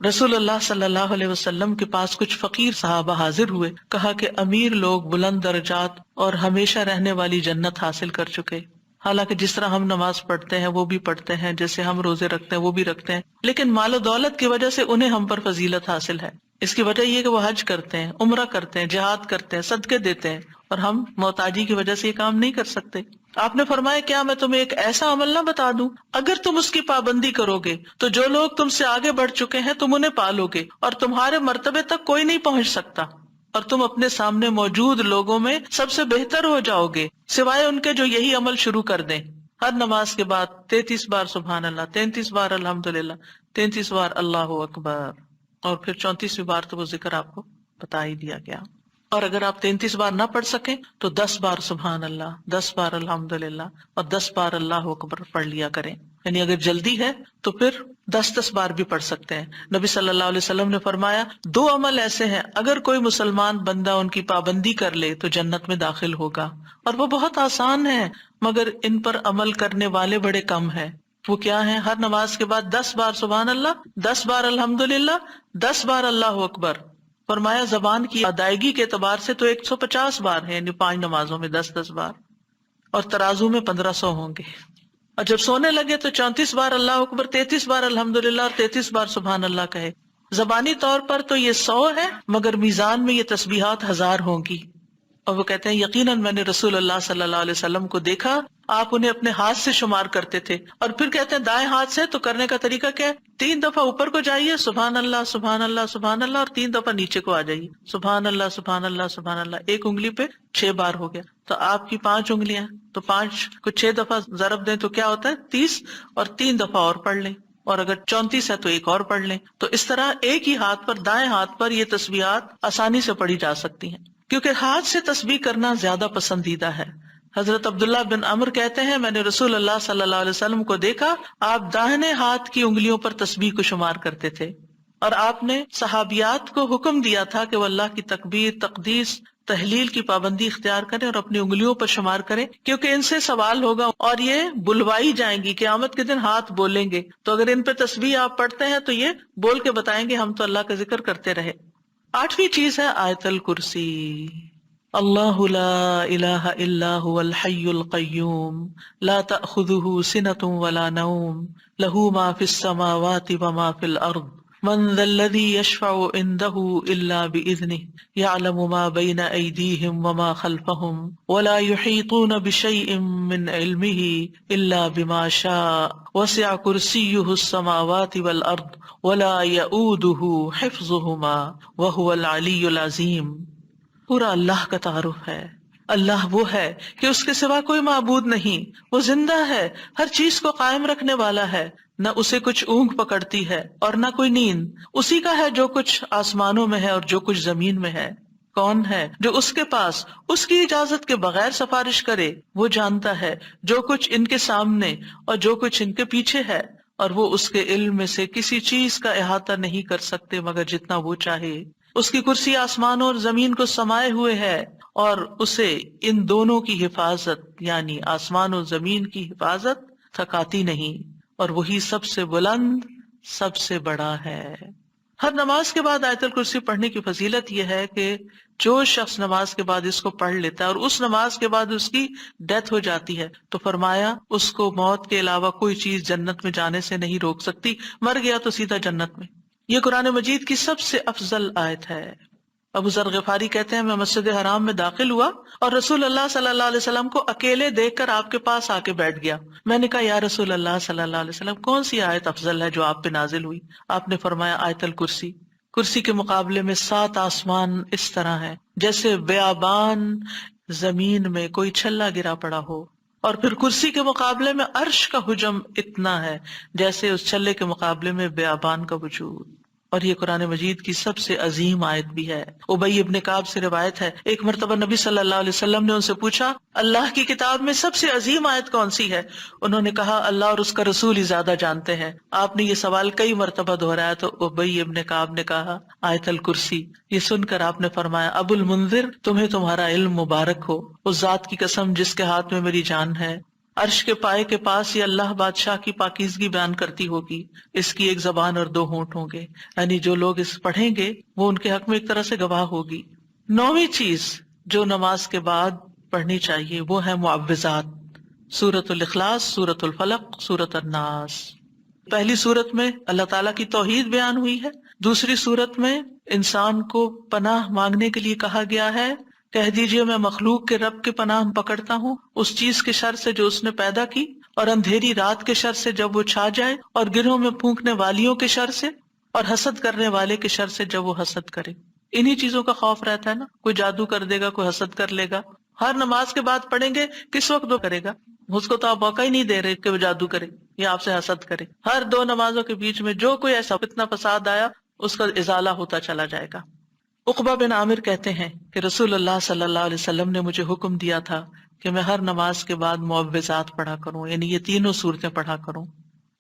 رسول اللہ صلی اللہ علیہ وسلم کے پاس کچھ فقیر صحابہ حاضر ہوئے، کہا کہ امیر لوگ بلند درجات اور ہمیشہ رہنے والی جنت حاصل کر چکے، حالانکہ جس طرح ہم نماز پڑھتے ہیں وہ بھی پڑھتے ہیں، جیسے ہم روزے رکھتے ہیں وہ بھی رکھتے ہیں، لیکن مال و دولت کی وجہ سے انہیں ہم پر فضیلت حاصل ہے۔ اس کی وجہ یہ کہ وہ حج کرتے ہیں، عمرہ کرتے ہیں، جہاد کرتے ہیں، صدقے دیتے ہیں، اور ہم محتاجی کی وجہ سے یہ کام نہیں کر سکتے۔ آپ نے فرمایا کیا میں تمہیں ایک ایسا عمل نہ بتا دوں، اگر تم اس کی پابندی کرو گے تو جو لوگ تم سے آگے بڑھ چکے ہیں تم انہیں پالو گے، اور تمہارے مرتبے تک کوئی نہیں پہنچ سکتا، اور تم اپنے سامنے موجود لوگوں میں سب سے بہتر ہو جاؤ گے، سوائے ان کے جو یہی عمل شروع کر دیں۔ ہر نماز کے بعد 33 بار سبحان اللہ، 33 بار الحمدللہ، 33 بار اللہ اکبر، اور پھر 34ویں بار تو وہ ذکر آپ کو بتا ہی دیا گیا۔ اور اگر آپ 33 بار نہ پڑھ سکیں تو 10 بار سبحان اللہ، 10 بار الحمدللہ اور 10 بار اللہ اکبر پڑھ لیا کریں۔ یعنی اگر جلدی ہے تو پھر 10 بار بھی پڑھ سکتے ہیں۔ نبی صلی اللہ علیہ وسلم نے فرمایا 2 عمل ایسے ہیں اگر کوئی مسلمان بندہ ان کی پابندی کر لے تو جنت میں داخل ہوگا، اور وہ بہت آسان ہے مگر ان پر عمل کرنے والے بڑے کم ہیں۔ وہ کیا ہیں؟ ہر نماز کے بعد 10 بار سبحان اللہ، 10 بار الحمدللہ، 10 بار اللہ اکبر۔ فرمایا زبان کی ادائیگی کے اعتبار سے تو 150 بار ہے، یعنی 5 نمازوں میں 10 بار، اور ترازو میں 1500 ہوں گے۔ اور جب سونے لگے تو 34 بار اللہ اکبر، 33 بار الحمدللہ اور 33 بار سبحان اللہ کہے۔ زبانی طور پر تو یہ 100 ہے مگر میزان میں یہ تسبیحات 1000 ہوں گی۔ اور وہ کہتے ہیں یقیناً میں نے رسول اللہ صلی اللہ علیہ وسلم کو دیکھا، آپ انہیں اپنے ہاتھ سے شمار کرتے تھے، اور پھر کہتے ہیں دائیں ہاتھ سے، تو کرنے کا طریقہ کیا ہے؟ 3 دفعہ اوپر کو جائیے سبحان اللہ سبحان اللہ سبحان اللہ، اور 3 دفعہ نیچے کو آ جائیے سبحان اللہ سبحان اللہ سبحان اللہ۔ ایک انگلی پہ 6 بار ہو گیا، تو آپ کی 5 انگلیاں، تو 5 کو 6 دفعہ ضرب دیں تو کیا ہوتا ہے؟ 30، اور 3 دفعہ اور پڑھ لیں، اور اگر 34 ہے تو ایک اور پڑھ لیں۔ تو اس طرح ایک ہی ہاتھ پر، دائیں ہاتھ پر یہ تسبیحات آسانی سے پڑھی جا سکتی ہیں، کیونکہ ہاتھ سے تسبیح کرنا زیادہ پسندیدہ ہے۔ حضرت عبداللہ بن عمر کہتے ہیں میں نے رسول اللہ صلی اللہ علیہ وسلم کو دیکھا، آپ داہنے ہاتھ کی انگلیوں پر تسبیح کو شمار کرتے تھے، اور آپ نے صحابیات کو حکم دیا تھا کہ وہ اللہ کی تکبیر، تقدیس، تحلیل کی پابندی اختیار کریں اور اپنی انگلیوں پر شمار کریں، کیونکہ ان سے سوال ہوگا اور یہ بلوائی جائیں گی، قیامت کے دن ہاتھ بولیں گے، تو اگر ان پہ تسبیح آپ پڑھتے ہیں تو یہ بول کے بتائیں گے ہم تو اللہ کا ذکر کرتے رہے۔ 8ویں چیز ہے آیت الکرسی۔ اللہ لا الہ الا هو الحی القیوم لا تأخذہ سنۃ ولا نوم لہ ما فی السماوات وما فی الارض من ذا الذی یشفع عنده الا بإذنہ یعلم ما بین ایدیہم وما خلفہم ولا یحیطون بشیء من علمہ الا بما شاء وسع کرسیہ السماوات والارض ولا یؤودہ حفظہما وہو العلی العظیم۔ پورا اللہ کا تعارف ہے۔ اللہ وہ ہے کہ اس کے سوا کوئی معبود نہیں، وہ زندہ ہے، ہر چیز کو قائم رکھنے والا ہے، نہ اسے کچھ اونگ پکڑتی ہے اور نہ کوئی نیند، اسی کا ہے جو کچھ آسمانوں میں ہے اور جو کچھ زمین میں ہے۔ کون ہے جو اس کے پاس اس کی اجازت کے بغیر سفارش کرے؟ وہ جانتا ہے جو کچھ ان کے سامنے اور جو کچھ ان کے پیچھے ہے، اور وہ اس کے علم میں سے کسی چیز کا احاطہ نہیں کر سکتے مگر جتنا وہ چاہے۔ اس کی کرسی آسمانوں اور زمین کو سمائے ہوئے ہے، اور اسے ان دونوں کی حفاظت یعنی آسمان و زمین کی حفاظت تھکاتی نہیں، اور وہی سب سے بلند، سب سے بڑا ہے۔ ہر نماز کے بعد آیت الکرسی پڑھنے کی فضیلت یہ ہے کہ جو شخص نماز کے بعد اس کو پڑھ لیتا ہے اور اس نماز کے بعد اس کی ڈیتھ ہو جاتی ہے تو فرمایا اس کو موت کے علاوہ کوئی چیز جنت میں جانے سے نہیں روک سکتی، مر گیا تو سیدھا جنت میں۔ یہ قرآن مجید کی سب سے افضل آیت ہے۔ ابو ذر غفاری کہتے ہیں میں مسجد حرام میں داخل ہوا اور رسول اللہ صلی اللہ علیہ وسلم کو اکیلے دیکھ کر آپ کے پاس آ کے بیٹھ گیا۔ میں نے کہا یا رسول اللہ صلی اللہ علیہ وسلم کون سی آیت افضل ہے جو آپ پہ نازل ہوئی؟ آپ نے فرمایا آیت الکرسی۔ کرسی کے مقابلے میں 7 آسمان اس طرح ہے جیسے بیابان زمین میں کوئی چھلا گرا پڑا ہو، اور پھر کرسی کے مقابلے میں عرش کا حجم اتنا ہے جیسے اس چھلے کے مقابلے میں بیابان کا وجود۔ اور یہ قرآن مجید کی سب سے عظیم آیت بھی ہے۔ ابی ابن کعب سے روایت ہے ایک مرتبہ نبی صلی اللہ علیہ وسلم نے ان سے پوچھا اللہ کی کتاب میں سب سے عظیم آیت کون سی ہے؟ انہوں نے کہا اللہ اور اس کا رسول ہی زیادہ جانتے ہیں۔ آپ نے یہ سوال کئی مرتبہ دہرایا تو ابی ابن کعب نے کہا آیت الکرسی۔ یہ سن کر آپ نے فرمایا ابو المنذر تمہیں تمہارا علم مبارک ہو، اس ذات کی قسم جس کے ہاتھ میں میری جان ہے، عرش کے پائے کے پاس یہ اللہ بادشاہ کی پاکیزگی بیان کرتی ہوگی، اس کی ایک زبان اور 2 ہونٹ ہوں گے، یعنی جو لوگ اس پڑھیں گے وہ ان کے حق میں ایک طرح سے گواہ ہوگی۔ 9ویں چیز جو نماز کے بعد پڑھنی چاہیے وہ ہے معوذات، سورۃ الاخلاص، سورۃ الفلق، سورۃ الناس۔ پہلی سورت میں اللہ تعالیٰ کی توحید بیان ہوئی ہے، دوسری صورت میں انسان کو پناہ مانگنے کے لیے کہا گیا ہے، کہہ دیجئے میں مخلوق کے رب کے پناہ پکڑتا ہوں، اس چیز کے شر سے جو اس نے پیدا کی، اور اندھیری رات کے شر سے جب وہ چھا جائے، اور گرہوں میں پھونکنے والیوں کے شر سے، اور حسد کرنے والے کے شر سے جب وہ حسد کرے۔ انہی چیزوں کا خوف رہتا ہے نا، کوئی جادو کر دے گا، کوئی حسد کر لے گا۔ ہر نماز کے بعد پڑھیں گے، کس وقت وہ کرے گا؟ اس کو تو آپ موقع ہی نہیں دے رہے کہ وہ جادو کرے یا آپ سے حسد کرے۔ ہر دو نمازوں کے بیچ میں جو کوئی ایسا فتنہ فساد آیا، اس کا ازالہ ہوتا چلا جائے گا۔ عقبہ بن عامر کہتے ہیں کہ رسول اللہ صلی اللہ علیہ وسلم نے مجھے حکم دیا تھا کہ میں ہر نماز کے بعد معوذات پڑھا کروں، یعنی یہ تینوں صورتیں پڑھا کروں۔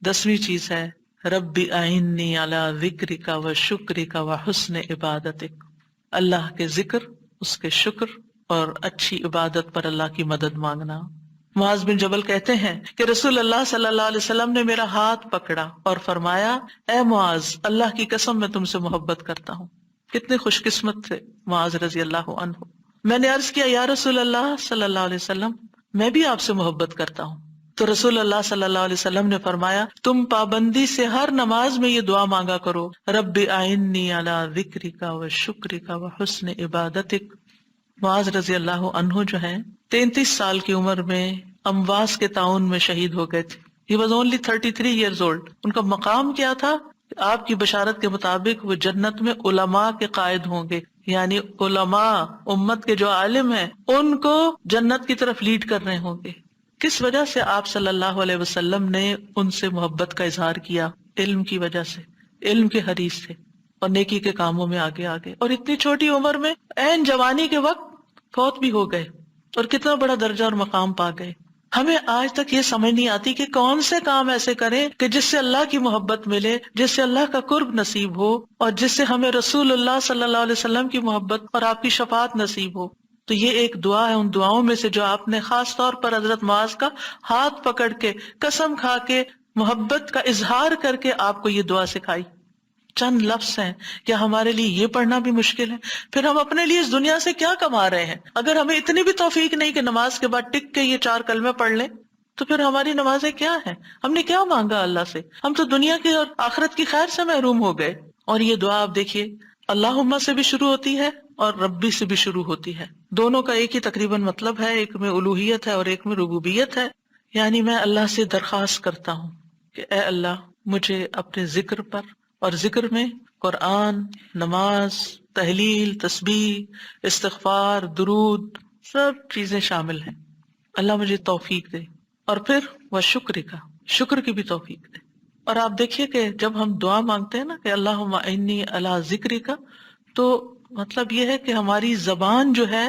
10ویں چیز ہے رب اعنی علی ذکرک و شکرک و حسن عبادتک، اللہ کے ذکر، اس کے شکر اور اچھی عبادت پر اللہ کی مدد مانگنا۔ معاذ بن جبل کہتے ہیں کہ رسول اللہ صلی اللہ علیہ وسلم نے میرا ہاتھ پکڑا اور فرمایا، اے معاذ، اللہ کی قسم میں تم سے محبت کرتا ہوں۔ کتنے خوش قسمت تھے معاذ رضی اللہ عنہ۔ میں نے عرض کیا، یا رسول اللہ صلی اللہ علیہ وسلم، میں بھی آپ سے محبت کرتا ہوں۔ تو رسول اللہ صلی اللہ علیہ وسلم نے فرمایا، تم پابندی سے ہر نماز میں یہ دعا مانگا کرو، رب اعنی علی ذکرک و شکرک و حسن عبادتک۔ معاذ رضی اللہ عنہ جو ہیں 33 سال کی عمر میں امواس کے طاعون میں شہید ہو گئے تھے۔ He was only 33 years old۔ ان کا مقام کیا تھا؟ آپ کی بشارت کے مطابق وہ جنت میں علماء کے قائد ہوں گے، یعنی علماء امت کے جو عالم ہیں ان کو جنت کی طرف لیڈ کر رہے ہوں گے۔ کس وجہ سے آپ صلی اللہ علیہ وسلم نے ان سے محبت کا اظہار کیا؟ علم کی وجہ سے، علم کے حریص تھے اور نیکی کے کاموں میں آگے آگے، اور اتنی چھوٹی عمر میں عین جوانی کے وقت فوت بھی ہو گئے، اور کتنا بڑا درجہ اور مقام پا گئے۔ ہمیں آج تک یہ سمجھ نہیں آتی کہ کون سے کام ایسے کریں کہ جس سے اللہ کی محبت ملے، جس سے اللہ کا قرب نصیب ہو، اور جس سے ہمیں رسول اللہ صلی اللہ علیہ وسلم کی محبت اور آپ کی شفاعت نصیب ہو۔ تو یہ ایک دعا ہے ان دعاؤں میں سے جو آپ نے خاص طور پر حضرت معاذ کا ہاتھ پکڑ کے، قسم کھا کے، محبت کا اظہار کر کے آپ کو یہ دعا سکھائی۔ چند لفظ ہیں، کیا ہمارے لیے یہ پڑھنا بھی مشکل ہے؟ پھر ہم اپنے لیے اس دنیا سے کیا کما رہے ہیں؟ اگر ہمیں اتنی بھی توفیق نہیں کہ نماز کے بعد ٹک کے یہ 4 کلمے پڑھ لیں، تو پھر ہماری نمازیں کیا ہیں؟ ہم نے کیا مانگا اللہ سے؟ ہم تو دنیا کی اور آخرت کی خیر سے محروم ہو گئے۔ اور یہ دعا آپ دیکھیے، اللہم سے بھی شروع ہوتی ہے اور ربی سے بھی شروع ہوتی ہے۔ دونوں کا ایک ہی تقریباً مطلب ہے، ایک میں الوہیت ہے اور ایک میں ربوبیت ہے۔ یعنی میں اللہ سے درخواست کرتا ہوں کہ اے اللہ، مجھے اپنے ذکر پر، اور ذکر میں قرآن، نماز، تحلیل، تسبیح، استغفار، درود، سب چیزیں شامل ہیں، اللہ مجھے توفیق دے۔ اور پھر وہ شکر کی بھی توفیق دے۔ اور آپ دیکھیے کہ جب ہم دعا مانگتے ہیں نا کہ اللہم انی علی ذکرک، تو مطلب یہ ہے کہ ہماری زبان جو ہے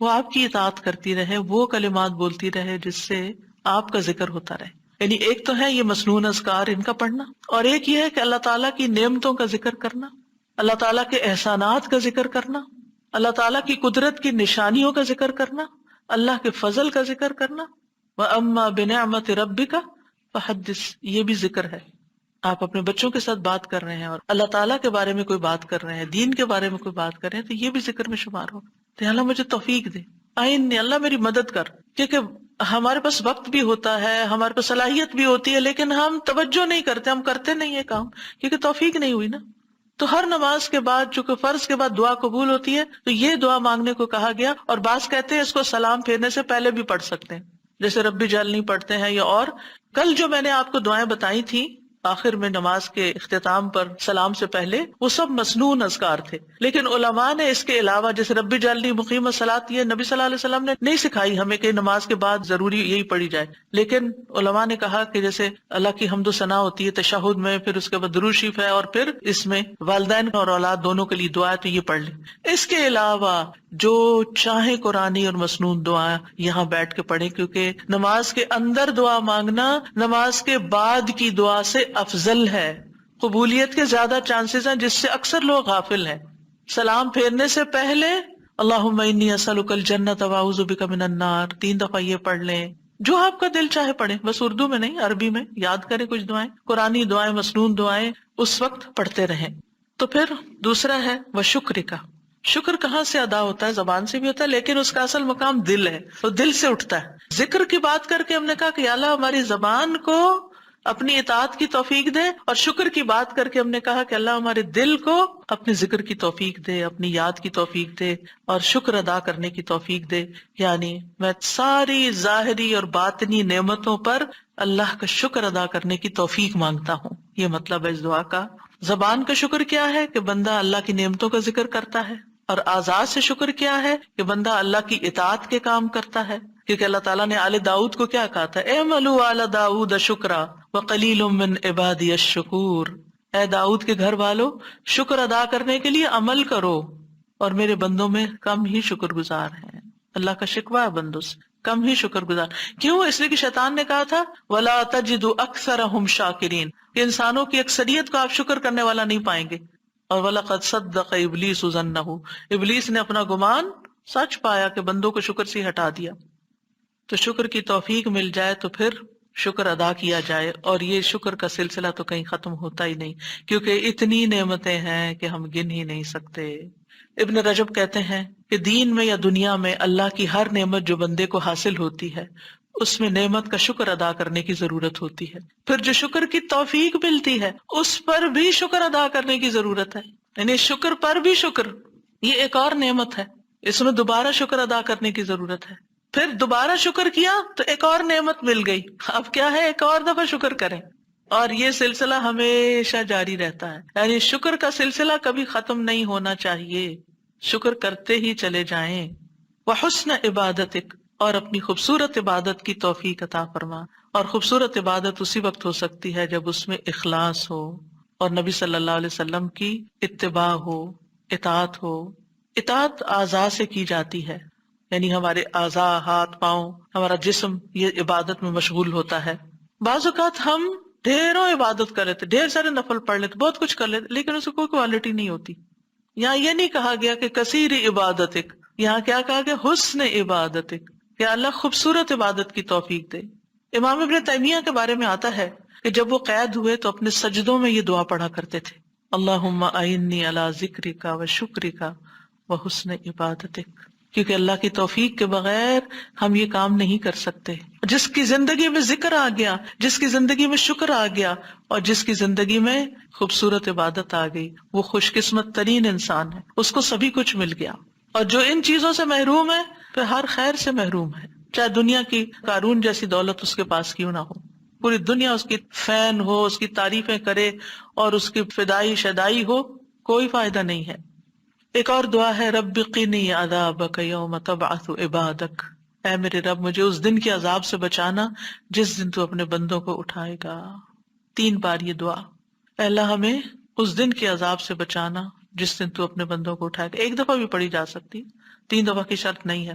وہ آپ کی اطاعت کرتی رہے، وہ کلمات بولتی رہے جس سے آپ کا ذکر ہوتا رہے۔ یعنی ایک تو ہے یہ مسنون اذکار، ان کا پڑھنا، اور ایک یہ ہے کہ اللہ تعالیٰ کی نعمتوں کا ذکر کرنا، اللہ تعالیٰ کے احسانات کا ذکر کرنا، اللہ تعالیٰ کی قدرت کی نشانیوں کا ذکر کرنا، اللہ کے فضل کا ذکر کرنا۔ وَأَمَّا بِنِعْمَةِ رَبِّكَ فَحَدِّثْ، یہ بھی ذکر ہے۔ آپ اپنے بچوں کے ساتھ بات کر رہے ہیں اور اللہ تعالیٰ کے بارے میں کوئی بات کر رہے ہیں، دین کے بارے میں کوئی بات کر رہے ہیں، تو یہ بھی ذکر میں شمار ہو۔ تو اللہ مجھے توفیق دے، اللہ میری مدد کر۔ کیونکہ ہمارے پاس وقت بھی ہوتا ہے، ہمارے پاس صلاحیت بھی ہوتی ہے، لیکن ہم توجہ نہیں کرتے، ہم کرتے نہیں یہ کام، کیونکہ توفیق نہیں ہوئی نا۔ تو ہر نماز کے بعد، چونکہ فرض کے بعد دعا قبول ہوتی ہے، تو یہ دعا مانگنے کو کہا گیا۔ اور بعض کہتے ہیں اس کو سلام پھیرنے سے پہلے بھی پڑھ سکتے ہیں، جیسے ربی جعلنی پڑھتے ہیں، یا اور کل جو میں نے آپ کو دعائیں بتائی تھی آخر میں نماز کے اختتام پر سلام سے پہلے، وہ سب مسنون اذکار تھے، لیکن علماء نے اس کے علاوہ جیسے ربی جعلنی مقیم الصلاۃ، یہ نبی صلی اللہ علیہ وسلم نے نہیں سکھائی ہمیں کہ نماز کے بعد ضروری یہی پڑھی جائے، لیکن علماء نے کہا کہ جیسے اللہ کی حمد و ثنا ہوتی ہے تشہد میں، پھر اس کے بعد درود شریف ہے، اور پھر اس میں والدین اور اولاد دونوں کے لیے دعا ہے، تو یہ پڑھ لیں۔ اس کے علاوہ جو چاہے قرآنی اور مسنون دعا یہاں بیٹھ کے پڑھیں، کیونکہ نماز کے اندر دعا مانگنا نماز کے بعد کی دعا سے افضل ہے، قبولیت کے زیادہ چانسز ہیں، جس سے اکثر لوگ غافل ہیں۔ سلام پھیرنے سے پہلے اللہم انی اسألک الجنۃ واعوذ بک من النار 3 دفعہ یہ پڑھ لیں، جو آپ کا دل چاہے پڑھیں، بس اردو میں نہیں، عربی میں یاد کریں کچھ دعائیں، قرآنی دعائیں، مسنون دعائیں اس وقت پڑھتے رہیں۔ تو پھر دوسرا ہے وہ شکر کا۔ شکر کہاں سے ادا ہوتا ہے؟ زبان سے بھی ہوتا ہے، لیکن اس کا اصل مقام دل ہے، تو دل سے اٹھتا ہے۔ ذکر کی بات کر کے ہم نے کہا کہ یا اللہ ہماری زبان کو اپنی اطاعت کی توفیق دے، اور شکر کی بات کر کے ہم نے کہا کہ اللہ ہمارے دل کو اپنے ذکر کی توفیق دے، اپنی یاد کی توفیق دے، اور شکر ادا کرنے کی توفیق دے. یعنی میں ساری ظاہری اور باطنی نعمتوں پر اللہ کا شکر ادا کرنے کی توفیق مانگتا ہوں. یہ مطلب ہے اس دعا کا. زبان کا شکر کیا ہے کہ بندہ اللہ کی نعمتوں کا ذکر کرتا ہے، اور اعضاء سے شکر کیا ہے کہ بندہ اللہ کی اطاعت کے کام کرتا ہے. کیونکہ اللہ تعالیٰ نے آل داؤد کو کیا کہا تھا، اعملوا آل داؤد شکرا وقلیل من عبادی الشکور. اے داؤد کے گھر والو، شکر ادا کرنے کے لیے عمل کرو، اور میرے بندوں میں کم ہی شکر گزار ہیں. اللہ کا شکوہ ہے بندوں سے، کم ہی شکر گزار. کیوں؟ اس لیے کہ شیطان نے کہا تھا وَلَا تَجِدُ أَكْثَرَهُمْ شَاكِرِينَ، کہ انسانوں کی اکثریت کو آپ شکر کرنے والا نہیں پائیں گے. اور وَلَقَدْ صَدَّقَ إِبْلِيسُ ظَنَّهُ، ابلیس نے اپنا گمان سچ پایا کہ بندوں کو شکر سے ہٹا دیا. تو شکر کی توفیق مل جائے تو پھر شکر ادا کیا جائے، اور یہ شکر کا سلسلہ تو کہیں ختم ہوتا ہی نہیں، کیونکہ اتنی نعمتیں ہیں کہ ہم گن ہی نہیں سکتے. ابن رجب کہتے ہیں کہ دین میں یا دنیا میں اللہ کی ہر نعمت جو بندے کو حاصل ہوتی ہے اس میں نعمت کا شکر ادا کرنے کی ضرورت ہوتی ہے. پھر جو شکر کی توفیق ملتی ہے اس پر بھی شکر ادا کرنے کی ضرورت ہے. یعنی شکر پر بھی شکر، یہ ایک اور نعمت ہے، اس میں دوبارہ شکر ادا کرنے کی ضرورت ہے. پھر دوبارہ شکر کیا تو ایک اور نعمت مل گئی، اب کیا ہے، ایک اور دفعہ شکر کریں. اور یہ سلسلہ ہمیشہ جاری رہتا ہے، یعنی شکر کا سلسلہ کبھی ختم نہیں ہونا چاہیے، شکر کرتے ہی چلے جائیں. وحسن عبادتک، اور اپنی خوبصورت عبادت کی توفیق عطا فرما. اور خوبصورت عبادت اسی وقت ہو سکتی ہے جب اس میں اخلاص ہو، اور نبی صلی اللہ علیہ وسلم کی اتباع ہو، اطاعت ہو. اطاعت اعضاء سے کی جاتی ہے، یعنی ہمارے اعضاء، ہاتھ پاؤں، ہمارا جسم یہ عبادت میں مشغول ہوتا ہے. بعض اوقات ہم ڈھیروں عبادت کر لیتے، ڈھیر سارے نفل پڑھ لیتے، بہت کچھ کر لیتے، لیکن اس کو کوئی کوالٹی نہیں ہوتی. یہاں یہ نہیں کہا گیا کہ کثیر عبادتک، یہاں کیا کہا گیا، حسن عبادتک، کہ اللہ خوبصورت عبادت کی توفیق دے. امام ابن تیمیہ کے بارے میں آتا ہے کہ جب وہ قید ہوئے تو اپنے سجدوں میں یہ دعا پڑھا کرتے تھے، اللہم اعنی علی ذکرک و شکرک و حسن عبادتک. کیونکہ اللہ کی توفیق کے بغیر ہم یہ کام نہیں کر سکتے. جس کی زندگی میں ذکر آ گیا، جس کی زندگی میں شکر آ گیا، اور جس کی زندگی میں خوبصورت عبادت آ گئی، وہ خوش قسمت ترین انسان ہے، اس کو سبھی کچھ مل گیا. اور جو ان چیزوں سے محروم ہے پھر ہر خیر سے محروم ہے، چاہے دنیا کی قارون جیسی دولت اس کے پاس کیوں نہ ہو، پوری دنیا اس کی فین ہو، اس کی تعریفیں کرے اور اس کی فدائی شدائی ہو، کوئی فائدہ نہیں ہے. ایک اور دعا ہے رب قنی عذابک یوم تبعث عبادک، اے میرے رب مجھے اس دن کے عذاب سے بچانا جس دن تو اپنے بندوں کو اٹھائے گا. 3 بار یہ دعا، اے اللہ ہمیں اس دن کے عذاب سے بچانا جس دن تو اپنے بندوں کو اٹھائے گا. ایک دفعہ بھی پڑھی جا سکتی، 3 دفعہ کی شرط نہیں ہے.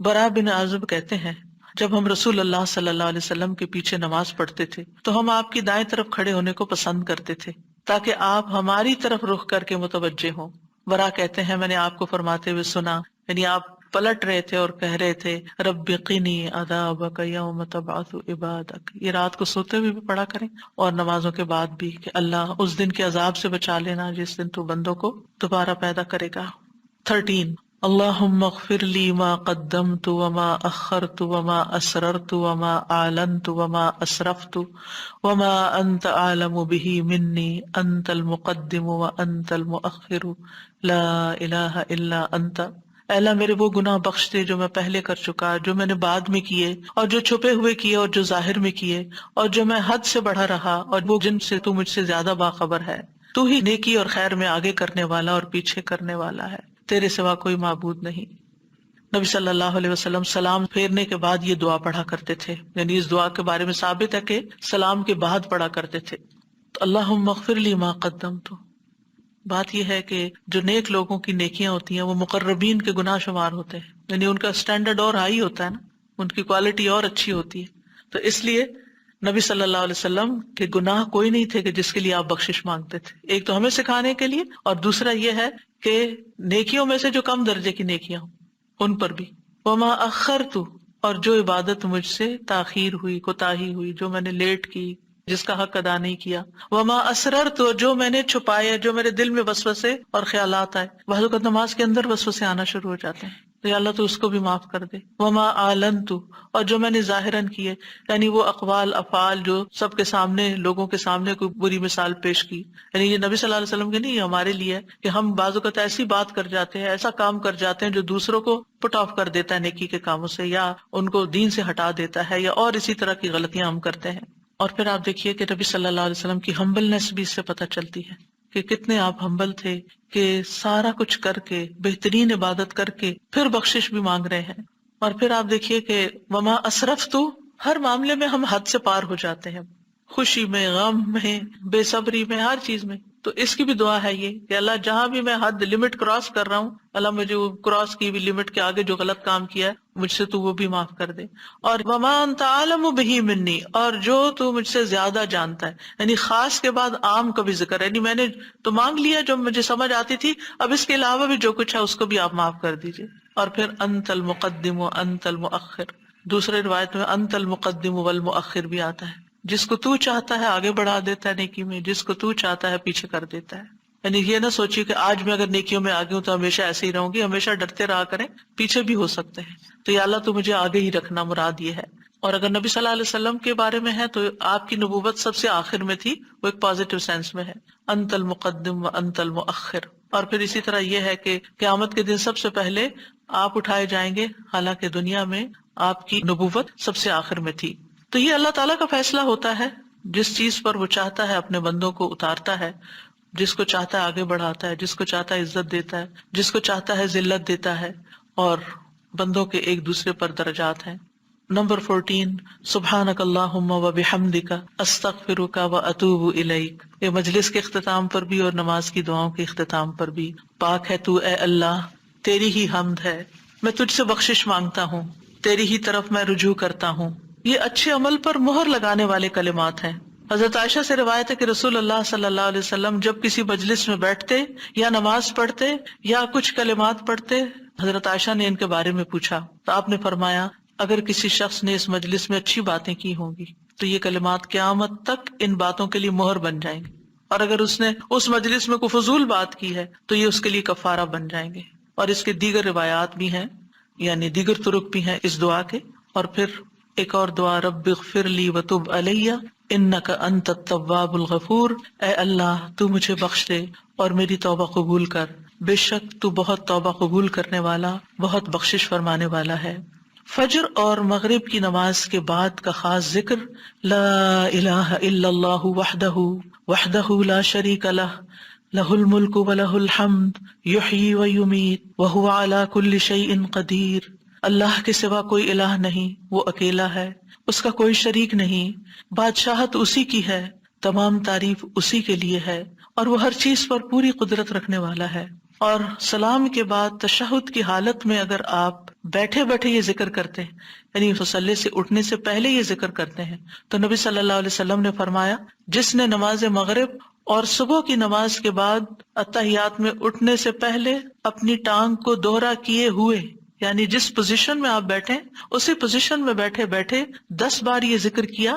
برا بن عازب کہتے ہیں جب ہم رسول اللہ صلی اللہ علیہ وسلم کے پیچھے نماز پڑھتے تھے تو ہم آپ کی دائیں طرف کھڑے ہونے کو پسند کرتے تھے تاکہ آپ ہماری طرف رخ کر کے متوجہ ہوں. برا کہتے ہیں میں نے آپ کو فرماتے ہوئے سنا، یعنی آپ پلٹ رہے تھے اور کہہ رہے تھے رب قنی عذابک یوم تبعث عبادک. یہ رات کو سوتے ہوئے بھی پڑھا کریں اور نمازوں کے بعد بھی کہ اللہ اس دن کے عذاب سے بچا لینا جس دن تو بندوں کو دوبارہ پیدا کرے گا. 13 اللہم اغفر لی ما قدمت وما اخرت وما اسررت وما اعلنت وما اسرفت وما انت اعلم به منی انت المقدم وانت المؤخر لا الہ الا انت. اے اللہ میرے وہ گناہ بخش دے جو میں پہلے کر چکا، جو میں نے بعد میں کیے، اور جو چھپے ہوئے کیے اور جو ظاہر میں کیے، اور جو میں حد سے بڑھا رہا اور وہ جن سے تو مجھ سے زیادہ باخبر ہے. تو ہی نیکی اور خیر میں آگے کرنے والا اور پیچھے کرنے والا ہے، تیرے سوا کوئی معبود نہیں. نبی صلی اللہ علیہ وسلم سلام پھیرنے کے بعد یہ دعا پڑھا کرتے تھے، یعنی اس دعا کے بارے میں ثابت ہے کہ سلام کے بعد پڑھا کرتے تھے. تو اللہم اغفر لی ما قدمت، بات یہ ہے کہ جو نیک لوگوں کی نیکیاں ہوتی ہیں وہ مقربین کے گناہ شمار ہوتے ہیں، یعنی ان کا سٹینڈرڈ اور ہائی ہوتا ہے نا، ان کی کوالٹی اور اچھی ہوتی ہے. تو اس لیے نبی صلی اللہ علیہ وسلم کے گناہ کوئی نہیں تھے کہ جس کے لیے آپ بخشش مانگتے تھے، ایک تو ہمیں سکھانے کے لیے، اور دوسرا یہ ہے کہ نیکیوں میں سے جو کم درجے کی نیکیاں ہوں ان پر بھی. وما اخرت، اور جو عبادت مجھ سے تاخیر ہوئی، کوتاہی ہوئی، جو میں نے لیٹ کی، جس کا حق ادا نہیں کیا. وما اسررت، جو میں نے چھپایا، جو میرے دل میں وسوسے اور خیالات آئے. بعض اوقات نماز کے اندر وسوسے آنا شروع ہو جاتے ہیں، تو یا اللہ تو اس کو بھی معاف کر دے. وما اعلنت، اور جو میں نے ظاہراً کیے، یعنی وہ اقوال افعال جو سب کے سامنے، لوگوں کے سامنے کوئی بری مثال پیش کی. یعنی یہ نبی صلی اللہ علیہ وسلم کے نہیں، یہ ہمارے لیے ہے کہ ہم بعض اوقات ایسی بات کر جاتے ہیں، ایسا کام کر جاتے ہیں جو دوسروں کو پٹ آف کر دیتا ہے نیکی کے کاموں سے، یا ان کو دین سے ہٹا دیتا ہے، یا اور اسی طرح کی غلطیاں ہم کرتے ہیں. اور پھر آپ دیکھیے کہ نبی صلی اللہ علیہ وسلم کی ہمبلنس بھی اس سے پتہ چلتی ہے کہ کتنے آپ ہمبل تھے، کہ سارا کچھ کر کے، بہترین عبادت کر کے پھر بخشش بھی مانگ رہے ہیں. اور پھر آپ دیکھیے کہ وما اسرفت، ہر معاملے میں ہم حد سے پار ہو جاتے ہیں، خوشی میں، غم میں، بے صبری میں، ہر چیز میں. تو اس کی بھی دعا ہے یہ کہ اللہ جہاں بھی میں حد لمٹ کراس کر رہا ہوں، اللہ مجھے وہ کراس کی ہوئی لمٹ کے آگے جو غلط کام کیا ہے مجھ سے تو وہ بھی معاف کر دے. اور وما انت عالم بہ منی، اور جو تو مجھ سے زیادہ جانتا ہے. یعنی خاص کے بعد عام کا بھی ذکر ہے، یعنی میں نے تو مانگ لیا جو مجھے سمجھ آتی تھی، اب اس کے علاوہ بھی جو کچھ ہے اس کو بھی آپ معاف کر دیجیے. اور پھر انت المقدم و انت المؤخر، دوسرے روایت میں انت المقدم والمؤخر بھی آتا ہے. جس کو تو چاہتا ہے آگے بڑھا دیتا ہے نیکی میں، جس کو تو چاہتا ہے پیچھے کر دیتا ہے. یعنی یہ نہ سوچیے کہ آج میں اگر نیکیوں میں آگے ہوں تو ہمیشہ ایسے ہی رہوں گی، ہمیشہ ڈرتے رہا کریں، پیچھے بھی ہو سکتے ہیں. تو یا اللہ تو مجھے آگے ہی رکھنا، مراد یہ ہے. اور اگر نبی صلی اللہ علیہ وسلم کے بارے میں ہے تو آپ کی نبوت سب سے آخر میں تھی، وہ ایک پازیٹیو سینس میں ہے، انت المقدم و انت المؤخر. اور پھر اسی طرح یہ ہے کہ قیامت کے دن سب سے پہلے آپ اٹھائے جائیں گے، حالانکہ دنیا میں آپ کی نبوت سب سے آخر میں تھی. تو یہ اللہ تعالیٰ کا فیصلہ ہوتا ہے، جس چیز پر وہ چاہتا ہے اپنے بندوں کو اتارتا ہے، جس کو چاہتا ہے آگے بڑھاتا ہے، جس کو چاہتا ہے عزت دیتا ہے، جس کو چاہتا ہے ذلت دیتا ہے. اور بندوں کے ایک دوسرے پر درجات ہیں. نمبر 14، سبحانک اللہم و بحمدک استغفرک و اتوب الیک. یہ مجلس کے اختتام پر بھی اور نماز کی دعاؤں کے اختتام پر بھی، پاک ہے تو اے اللہ، تیری ہی حمد ہے، میں تجھ سے بخشش مانگتا ہوں، تیری ہی طرف میں رجوع کرتا ہوں. یہ اچھے عمل پر مہر لگانے والے کلمات ہیں. حضرت عائشہ سے روایت ہے کہ رسول اللہ صلی اللہ علیہ وسلم جب کسی مجلس میں بیٹھتے یا نماز پڑھتے یا کچھ کلمات پڑھتے، حضرت عائشہ نے ان کے بارے میں پوچھا تو آپ نے فرمایا، اگر کسی شخص نے اس مجلس میں اچھی باتیں کی ہوں گی تو یہ کلمات قیامت تک ان باتوں کے لیے مہر بن جائیں گے، اور اگر اس نے اس مجلس میں کوئی فضول بات کی ہے تو یہ اس کے لیے کفارہ بن جائیں گے. اور اس کے دیگر روایات بھی ہیں، یعنی دیگر طرق بھی ہیں اس دعا کے. اور پھر ایک اور دعا، رب اغفر لی وتب علی انک انت التواب الغفور، اے اللہ تو مجھے بخش دے اور میری توبہ قبول کر، بے شک تو بہت توبہ قبول کرنے والا، بہت بخشش فرمانے والا ہے. فجر اور مغرب کی نماز کے بعد کا خاص ذکر، لا الہ الا اللہ وحدہ وحدہ لا شریک لہ، لہ الملک ولہ الحمد یحیی ویمیت وہو علی کل شیء قدیر. اللہ کے سوا کوئی الہ نہیں، وہ اکیلا ہے، اس کا کوئی شریک نہیں، بادشاہت اسی کی ہے، تمام تعریف اسی کے لیے ہے، اور وہ ہر چیز پر پوری قدرت رکھنے والا ہے. اور سلام کے بعد تشہد کی حالت میں اگر آپ بیٹھے بیٹھے یہ ذکر کرتے ہیں، یعنی مصلی سے اٹھنے سے پہلے یہ ذکر کرتے ہیں، تو نبی صلی اللہ علیہ وسلم نے فرمایا، جس نے نماز مغرب اور صبح کی نماز کے بعد اتحیات میں اٹھنے سے پہلے اپنی ٹانگ کو دوہرا کیے ہوئے، یعنی جس پوزیشن میں آپ بیٹھے اسی پوزیشن میں بیٹھے بیٹھے 10 بار یہ ذکر کیا،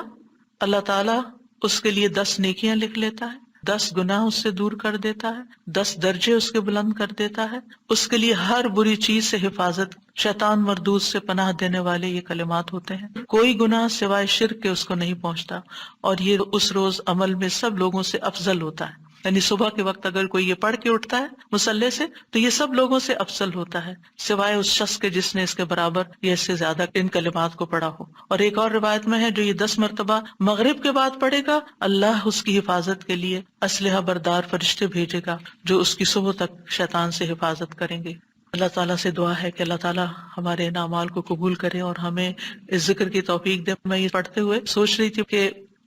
اللہ تعالیٰ اس کے لیے 10 نیکیاں لکھ لیتا ہے، 10 گناہ اس سے دور کر دیتا ہے، 10 درجے اس کے بلند کر دیتا ہے. اس کے لیے ہر بری چیز سے حفاظت، شیطان مردود سے پناہ دینے والے یہ کلمات ہوتے ہیں. کوئی گناہ سوائے شرک کے اس کو نہیں پہنچتا، اور یہ اس روز عمل میں سب لوگوں سے افضل ہوتا ہے. یعنی صبح کے وقت اگر کوئی یہ پڑھ کے اٹھتا ہے مصلی سے تو یہ سب لوگوں سے افضل ہوتا ہے، سوائے اس شخص کے جس نے اس کے برابر یا اس سے زیادہ ان کلمات کو پڑھا ہو. اور ایک اور روایت میں ہے، جو یہ 10 مرتبہ مغرب کے بعد پڑھے گا، اللہ اس کی حفاظت کے لیے اسلحہ بردار فرشتے بھیجے گا جو اس کی صبح تک شیطان سے حفاظت کریں گے. اللہ تعالیٰ سے دعا ہے کہ اللہ تعالیٰ ہمارے ان اعمال کو قبول کرے اور ہمیں اس ذکر کی توفیق دے. میں یہ پڑھتے ہوئے سوچ رہی تھی کہ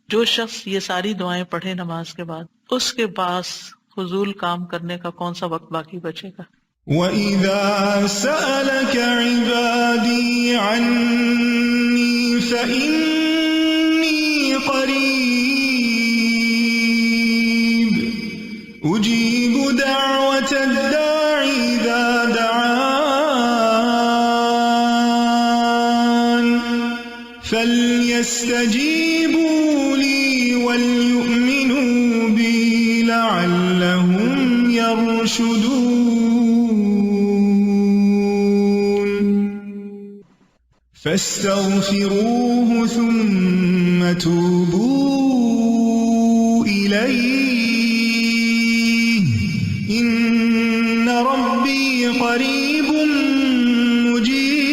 جو شخص یہ ساری دعائیں پڑھے نماز کے بعد، اس کے پاس فضول کام کرنے کا کون سا وقت باقی بچے گا. وَإِذَا سَأَلَكَ عِبَادِي عَنِّي فَإِنِّي قَرِيبٌ أُجِيبُ دَعْوَةَ الدَّاعِ إِذَا دَعَانِ فَلْيَسْتَجِيبُوا لِي وَلْيُؤْمِنُوا بِي لَعَلَّهُمْ يَرْشُدُونَ. فاستغفروه ثم توبوا إليه إن ربي قريب مجيب.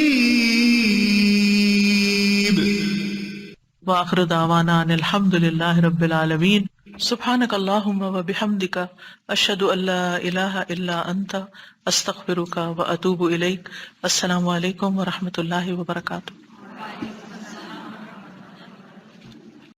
وآخر دعوانا ان الحمد للہ رب العالمین. سبحانک اللہم وبحمدک اشہد ان لا الہ الا انت استغفرک واتوب الیک. السلام علیکم ورحمۃ اللہ وبرکاتہ.